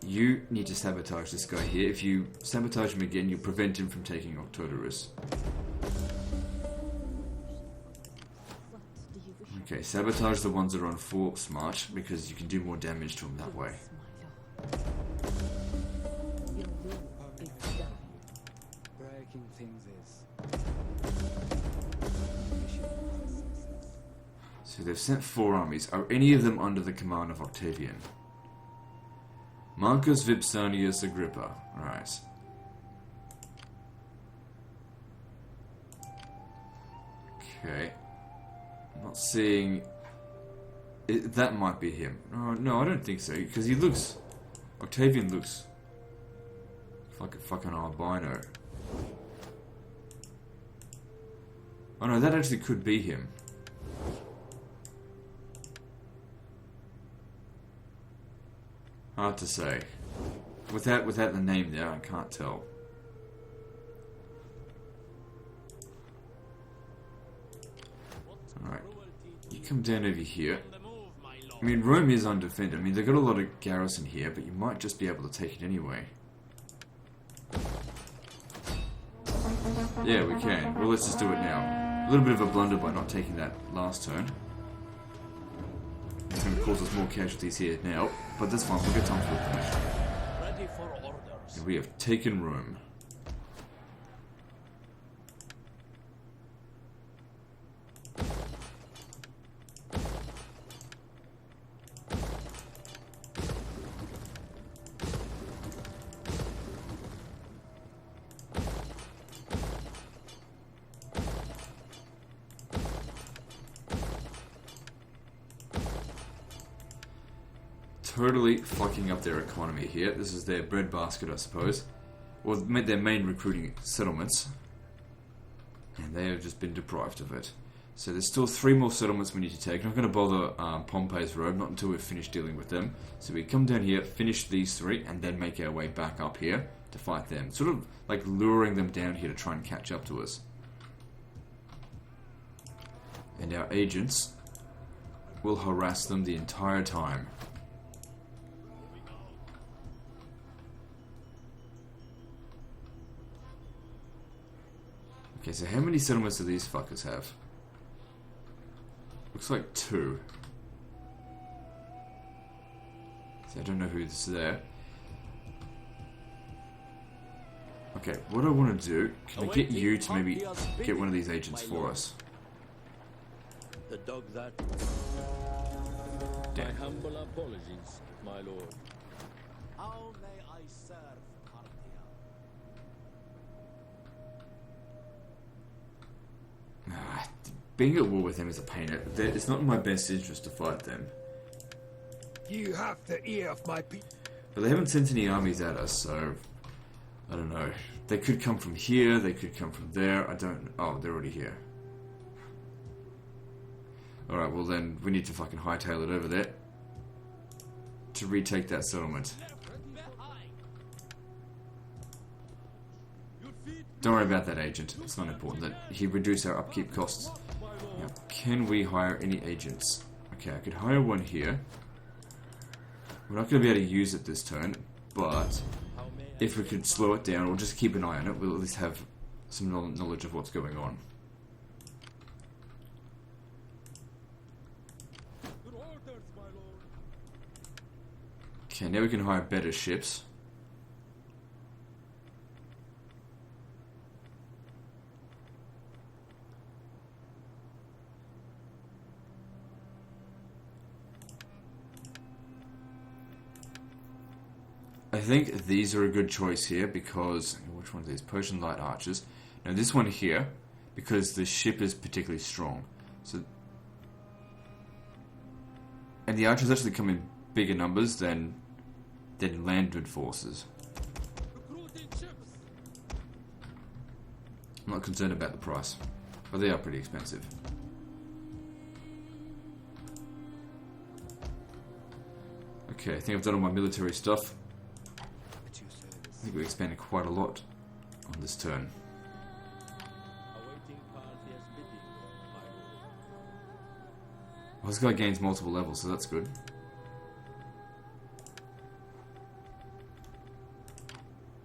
You need to sabotage this guy here. If you sabotage him again, you prevent him from taking Octodorus. Okay, sabotage the ones that are on 4 smart, because you can do more damage to them that way. Breaking things is. So they've sent 4 armies. Are any of them under the command of Octavian? Marcus Vipsanius Agrippa. Alright. Okay. I'm not seeing... that might be him. No, I don't think so, because he looks... Octavian looks... like a fucking albino. Oh no, that actually could be him. Hard to say. Without the name there, I can't tell. Alright. You come down over here. I mean, Rome is undefended. I mean, they've got a lot of garrison here, but you might just be able to take it anyway. Yeah, we can. Well, let's just do it now. A little bit of a blunder by not taking that last turn. It's going to cause us more casualties here now, but that's fine. We'll get time for the finish. Ready for orders. And we have taken Rome. Totally fucking up their economy here. This is their breadbasket, I suppose. Or their main recruiting settlements. And they have just been deprived of it. So there's still 3 more settlements we need to take. I'm not going to bother Pompey's road, not until we've finished dealing with them. So we come down here, finish these 3, and then make our way back up here to fight them. Sort of like luring them down here to try and catch up to us. And our agents will harass them the entire time. Okay, so how many settlements do these fuckers have? Looks like 2. So I don't know who's there. Okay, what I want to do, can I get you to maybe get one of these agents for us? The dog that. Damn. My humble apologies, my lord. How may I serve Parthia? Being at war with them is a pain. It's not in my best interest to fight them. You have the ear of my people. But they haven't sent any armies at us, so... I don't know. They could come from here, they could come from there, I don't... Oh, they're already here. Alright, well then, we need to fucking hightail it over there. To retake that settlement. Don't worry about that agent, it's not important. That he reduce our upkeep costs. Now, can we hire any agents? Okay, I could hire one here. We're not going to be able to use it this turn, but if we could slow it down or just keep an eye on it, we'll at least have some knowledge of what's going on. Okay, now we can hire better ships. I think these are a good choice here because... Which one of these? Persian light archers. Now this one here, because the ship is particularly strong. So, and the archers actually come in bigger numbers than landed forces. I'm not concerned about the price, but they are pretty expensive. Okay, I think I've done all my military stuff. I think we expanded quite a lot on this turn. Awaiting Parthia's bidding, my lord. Well, this guy gains multiple levels, so that's good.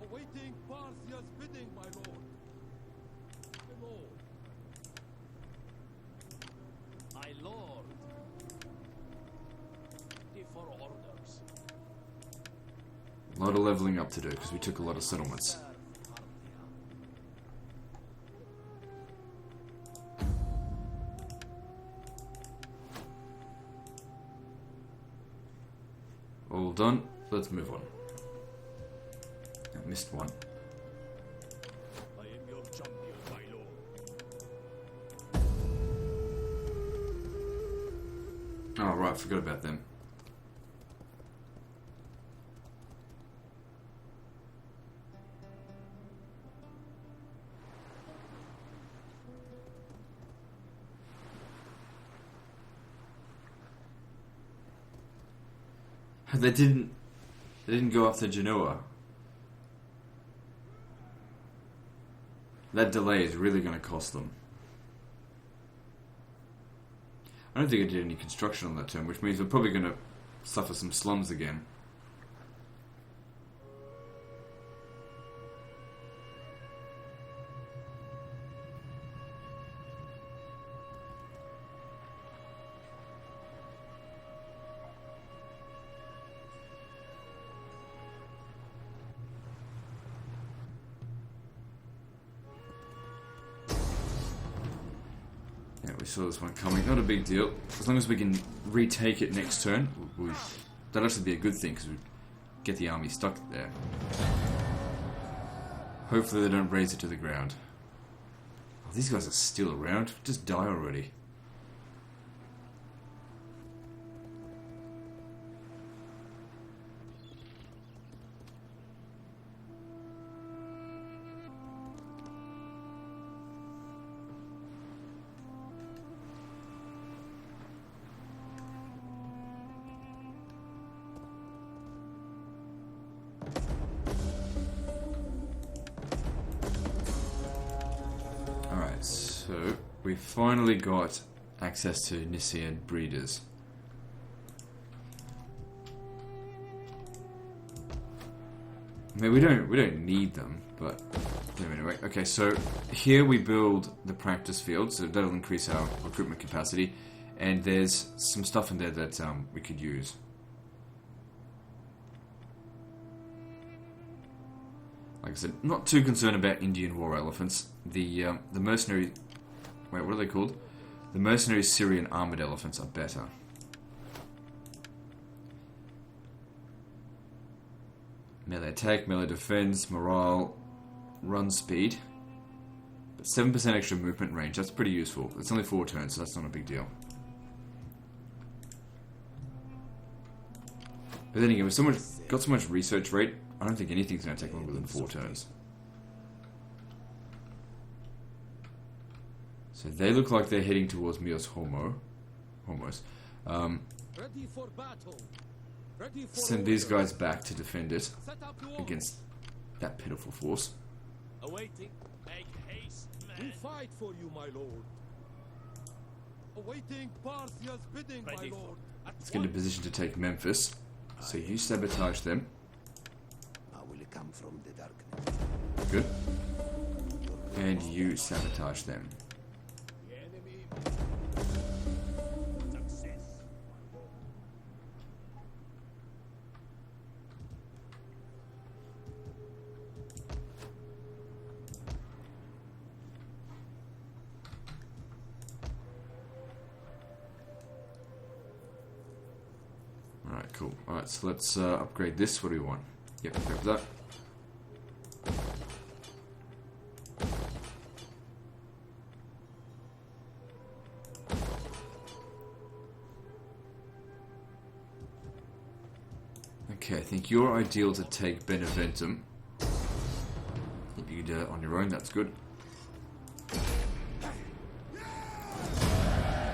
Awaiting Parthia's bidding, my lord. My lord. My lord. Ready for orders. A lot of leveling up to do, because we took a lot of settlements. All done. Let's move on. I missed one. I am your champion, my lord. Oh, right, forgot about them. They didn't go after Genoa. That delay is really going to cost them. I don't think I did any construction on that turn, which means we're probably going to suffer some slums again. Yeah, we saw this one coming. Not a big deal. As long as we can retake it next turn, that'd actually be a good thing, because we get the army stuck there. Hopefully they don't raise it to the ground. Oh, these guys are still around. Just die already. So, we finally got access to Nicaean breeders. I mean, we don't need them, but anyway. Okay, so here we build the practice field, so that'll increase our recruitment capacity, and there's some stuff in there that we could use. Like I said, not too concerned about Indian war elephants. The mercenary... Wait, what are they called? The mercenary Syrian armored elephants are better. Melee attack, melee defense, morale, run speed. But 7% extra movement range, that's pretty useful. It's only 4 turns, so that's not a big deal. But then again, with got so much research rate, I don't think anything's going to take longer than 4 turns. So they look like they're heading towards Mios Homos. Ready for battle. Ready for Send these order. guys back to defend it Set up your against that pitiful force. Awaiting. Make haste, We man. fight for you, my lord. Awaiting Parthia's bidding, Ready my for- lord. At Let's get in a once. position to take Memphis. So you sabotage them. I will come from the darkness. Good. And you sabotage them. The enemy. Success. Alright, cool. Alright, so let's upgrade this. What do we want? Yep, grab that. Okay, I think you're ideal to take Beneventum. If you can do it on your own, that's good.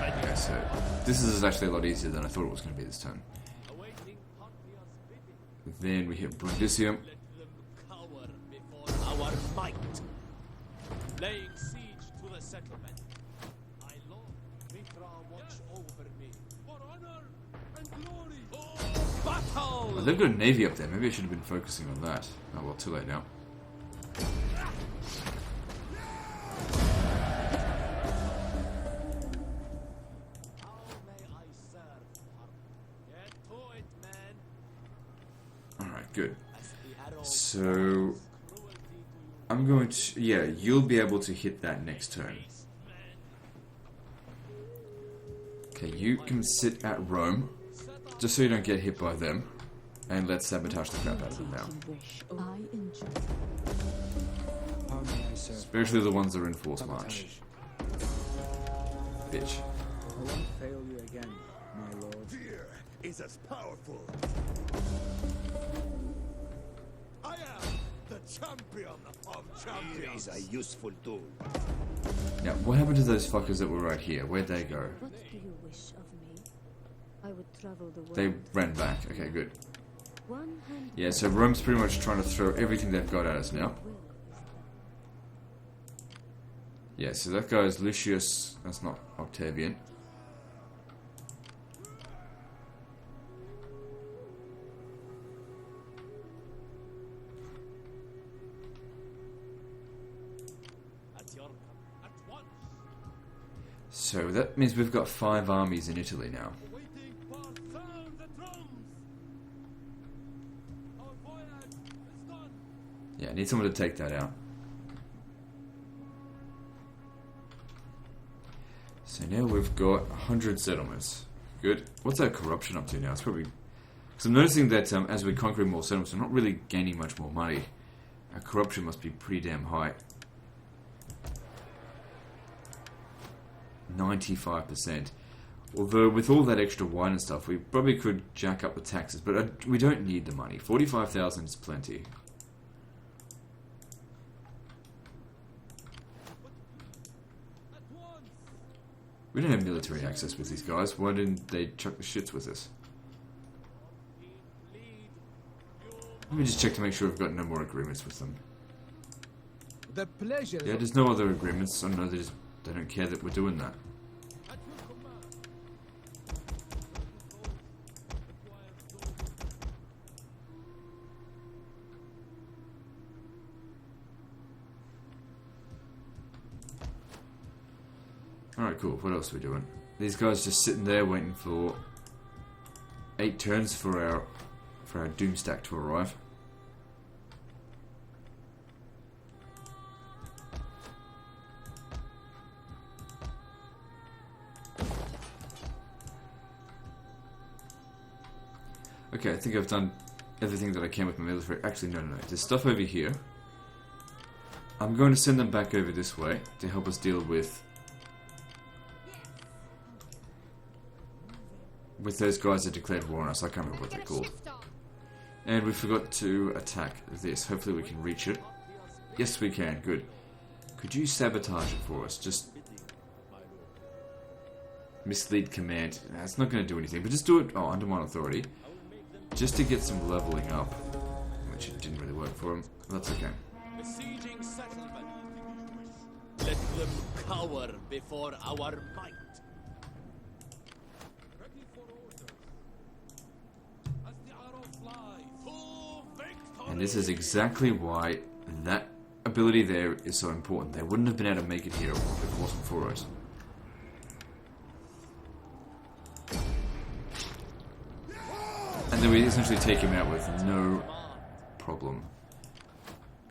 Okay, so this is actually a lot easier than I thought it was going to be this time. Awaiting Parthia's bidding. Then we hit Brundisium. Let them cower before our might. Laying siege to the settlement. My lord, Mithra, watch over me. Oh, they've got a navy up there. Maybe I should have been focusing on that. Oh well, too late now. Alright, good. So I'm going to... yeah, you'll be able to hit that next turn. Okay, you can sit at Rome, just so you don't get hit by them. And let's sabotage the crap out of them now. I enjoy. How may I serve? Especially the ones that are in force march. Bitch. I won't fail you again, my lord. Fear is as powerful. I am the champion of champions. Fear is a useful tool. Now, what happened to those fuckers that were right here? Where'd they go? What do you wish of me? I would travel the world. They ran back. Okay, good. One hand Yeah, so Rome's pretty much trying to throw everything they've got at us now. Yeah, so that guy is Lucius. That's not Octavian. So that means we've got 5 armies in Italy now. Waiting for sound the drums. Our voyage is done. Yeah, I need someone to take that out. So now we've got 100 settlements. Good. What's our corruption up to now? It's probably... because I'm noticing that as we're conquering more settlements, we're not really gaining much more money. Our corruption must be pretty damn high. 95%. Although with all that extra wine and stuff, we probably could jack up the taxes, but we don't need the money. 45,000 is plenty. We don't have military access with these guys. Why didn't they chuck the shits with us? Let me just check to make sure we've got no more agreements with them. The pleasure. Yeah, there's no other agreements. I don't know, they don't care that we're doing that. Alright, cool. What else are we doing? These guys just sitting there waiting for 8 turns for our doom stack to arrive. Okay, I think I've done everything that I can with my military. Actually, no. There's stuff over here. I'm going to send them back over this way to help us deal with those guys that declared war on us. I can't remember what they're called. And we forgot to attack this. Hopefully we can reach it. Yes, we can. Good. Could you sabotage it for us? Just mislead command. Nah, it's not going to do anything, but just do it. Oh, under my authority. Just to get some leveling up. Which it didn't really work for him. That's okay. Besieging settlement. Let them cower before our might. Ready for orders. As the arrow flies. To victory. And this is exactly why that ability there is so important. They wouldn't have been able to make it here if it wasn't for it. And then we essentially take him out with no problem.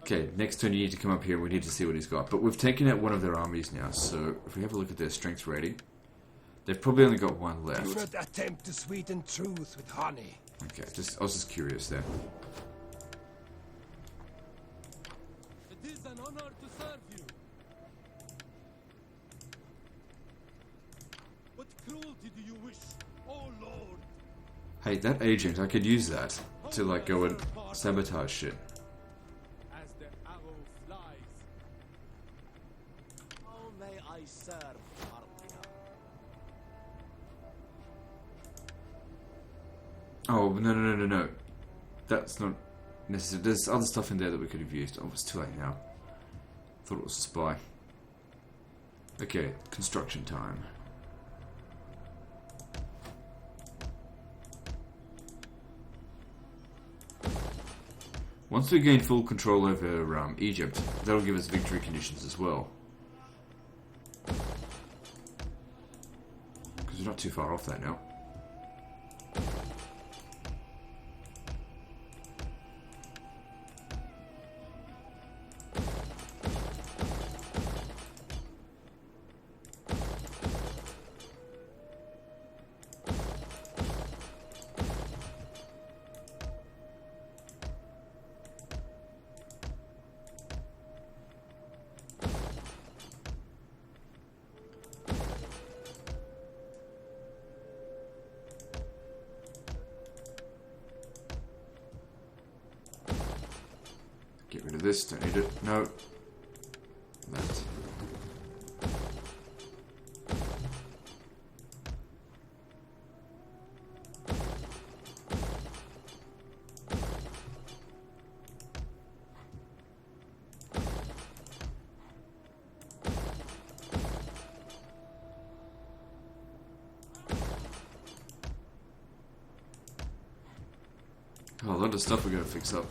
Okay, next turn you need to come up here and we need to see what he's got. But we've taken out one of their armies now, so if we have a look at their strength rating, they've probably only got 1 Do left. not attempt to sweeten truth with honey. Okay, I was just curious there. It is an honor to serve you. What cruelty do you wish, oh Lord? Hey, that agent, I could use that to like go and sabotage shit. As the arrow flies. How may I serve Parthia? Oh, no. That's not necessary. There's other stuff in there that we could have used. Oh, it's too late now. Thought it was a spy. Okay, construction time. Once we gain full control over Egypt, that'll give us victory conditions as well. Because we're not too far off that now. Get rid of this, don't need it. No. That. Oh, a lot of stuff we're gonna fix up.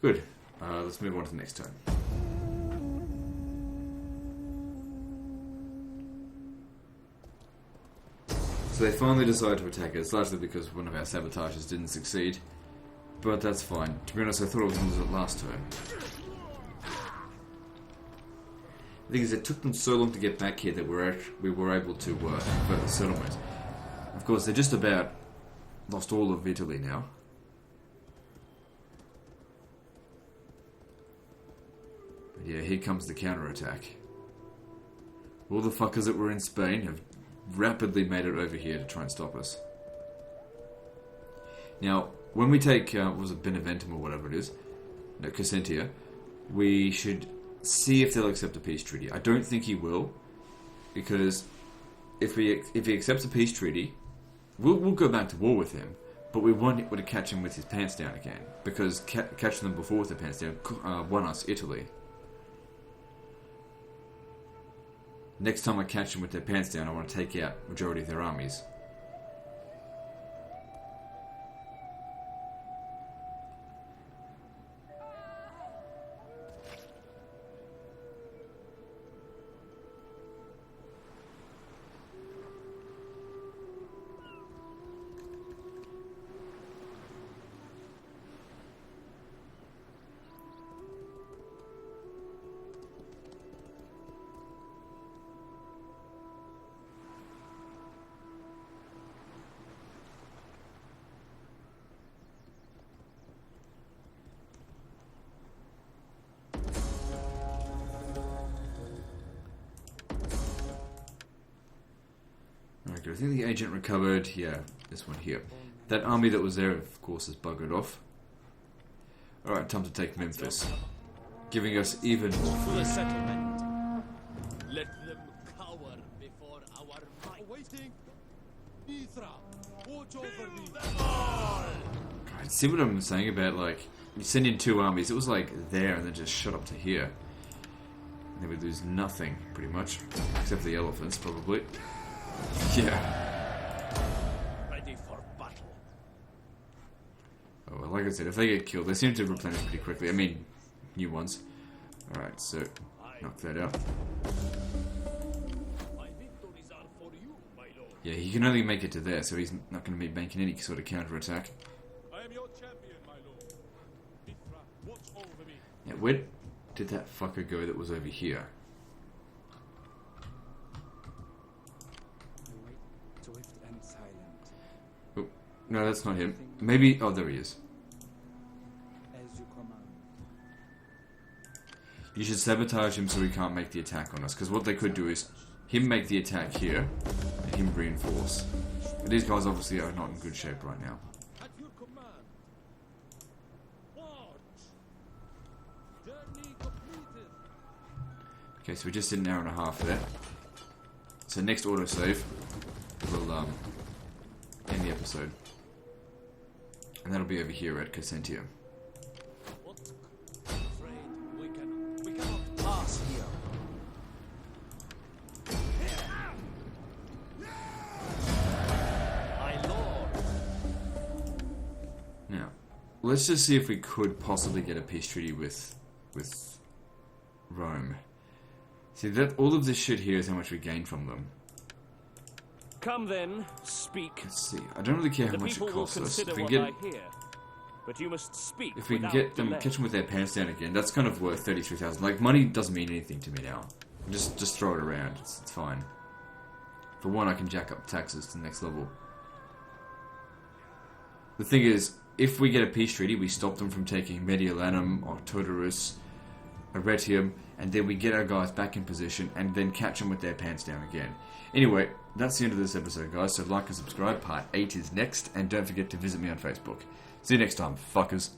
Good. Let's move on to the next turn. So they finally decided to attack us, largely because one of our sabotages didn't succeed. But that's fine. To be honest, I thought it was going to lose it last turn. The thing is, it took them so long to get back here that we were able to convert the settlement. Of course, they just about lost all of Italy now. But yeah, here comes the counterattack. All the fuckers that were in Spain have rapidly made it over here to try and stop us. Now, when we take, was it Beneventum or whatever it is, no, Cassentia, we should see if they'll accept a peace treaty. I don't think he will, because if he accepts a peace treaty, we'll go back to war with him, but we won't be able to catch him with his pants down again, because catching them before with their pants down won us Italy. Next time I catch them with their pants down, I want to take out majority of their armies. I think the agent recovered, yeah, this one here. That army that was there, of course, has buggered off. Alright, time to take Memphis. Giving us even more To the food. settlement. Let them cower before our might. Awaiting. Mithra, watch over me. God, see what I'm saying about, like, you send in two armies, it was like there and then just shot up to here. And then we lose nothing, pretty much. Except for the elephants, probably. Yeah. Ready for battle. Oh, well, like I said, if they get killed, they seem to replenish pretty quickly. I mean, new ones. Alright, so, knock that out. My victories are for you, my lord. Yeah, he can only make it to there, so he's not going to be making any sort of counter-attack. I am your champion, my lord. Mithra, watch over me. Yeah, where did that fucker go that was over here? Swift and silent. Oh, no, that's not him. Maybe... Oh, there he is. As you command. You should sabotage him so he can't make the attack on us, because what they could do is him make the attack here, and him reinforce. But these guys obviously are not in good shape right now. At your command. March. Journey completed. Okay, so we just did an hour and a half there. So next autosave, we'll end the episode. And that'll be over here at Cassentia. What let's just see if we could possibly get a peace treaty with Rome. See, that all of this shit here is how much we gain from them. Come then, speak. Let's see. I don't really care how The much people it will costs us. consider If we what can I get, hear, but you must speak. if we can without get them, delay. catch them with their pants down again, that's kind of worth 33,000. Like, money doesn't mean anything to me now. Just throw it around. It's fine. For one, I can jack up taxes to the next level. The thing is, if we get a peace treaty, we stop them from taking Mediolanum or Totorus, Arretium, and then we get our guys back in position and then catch them with their pants down again. Anyway, that's the end of this episode, guys, so like and subscribe. Part 8 is next, and don't forget to visit me on Facebook. See you next time, fuckers.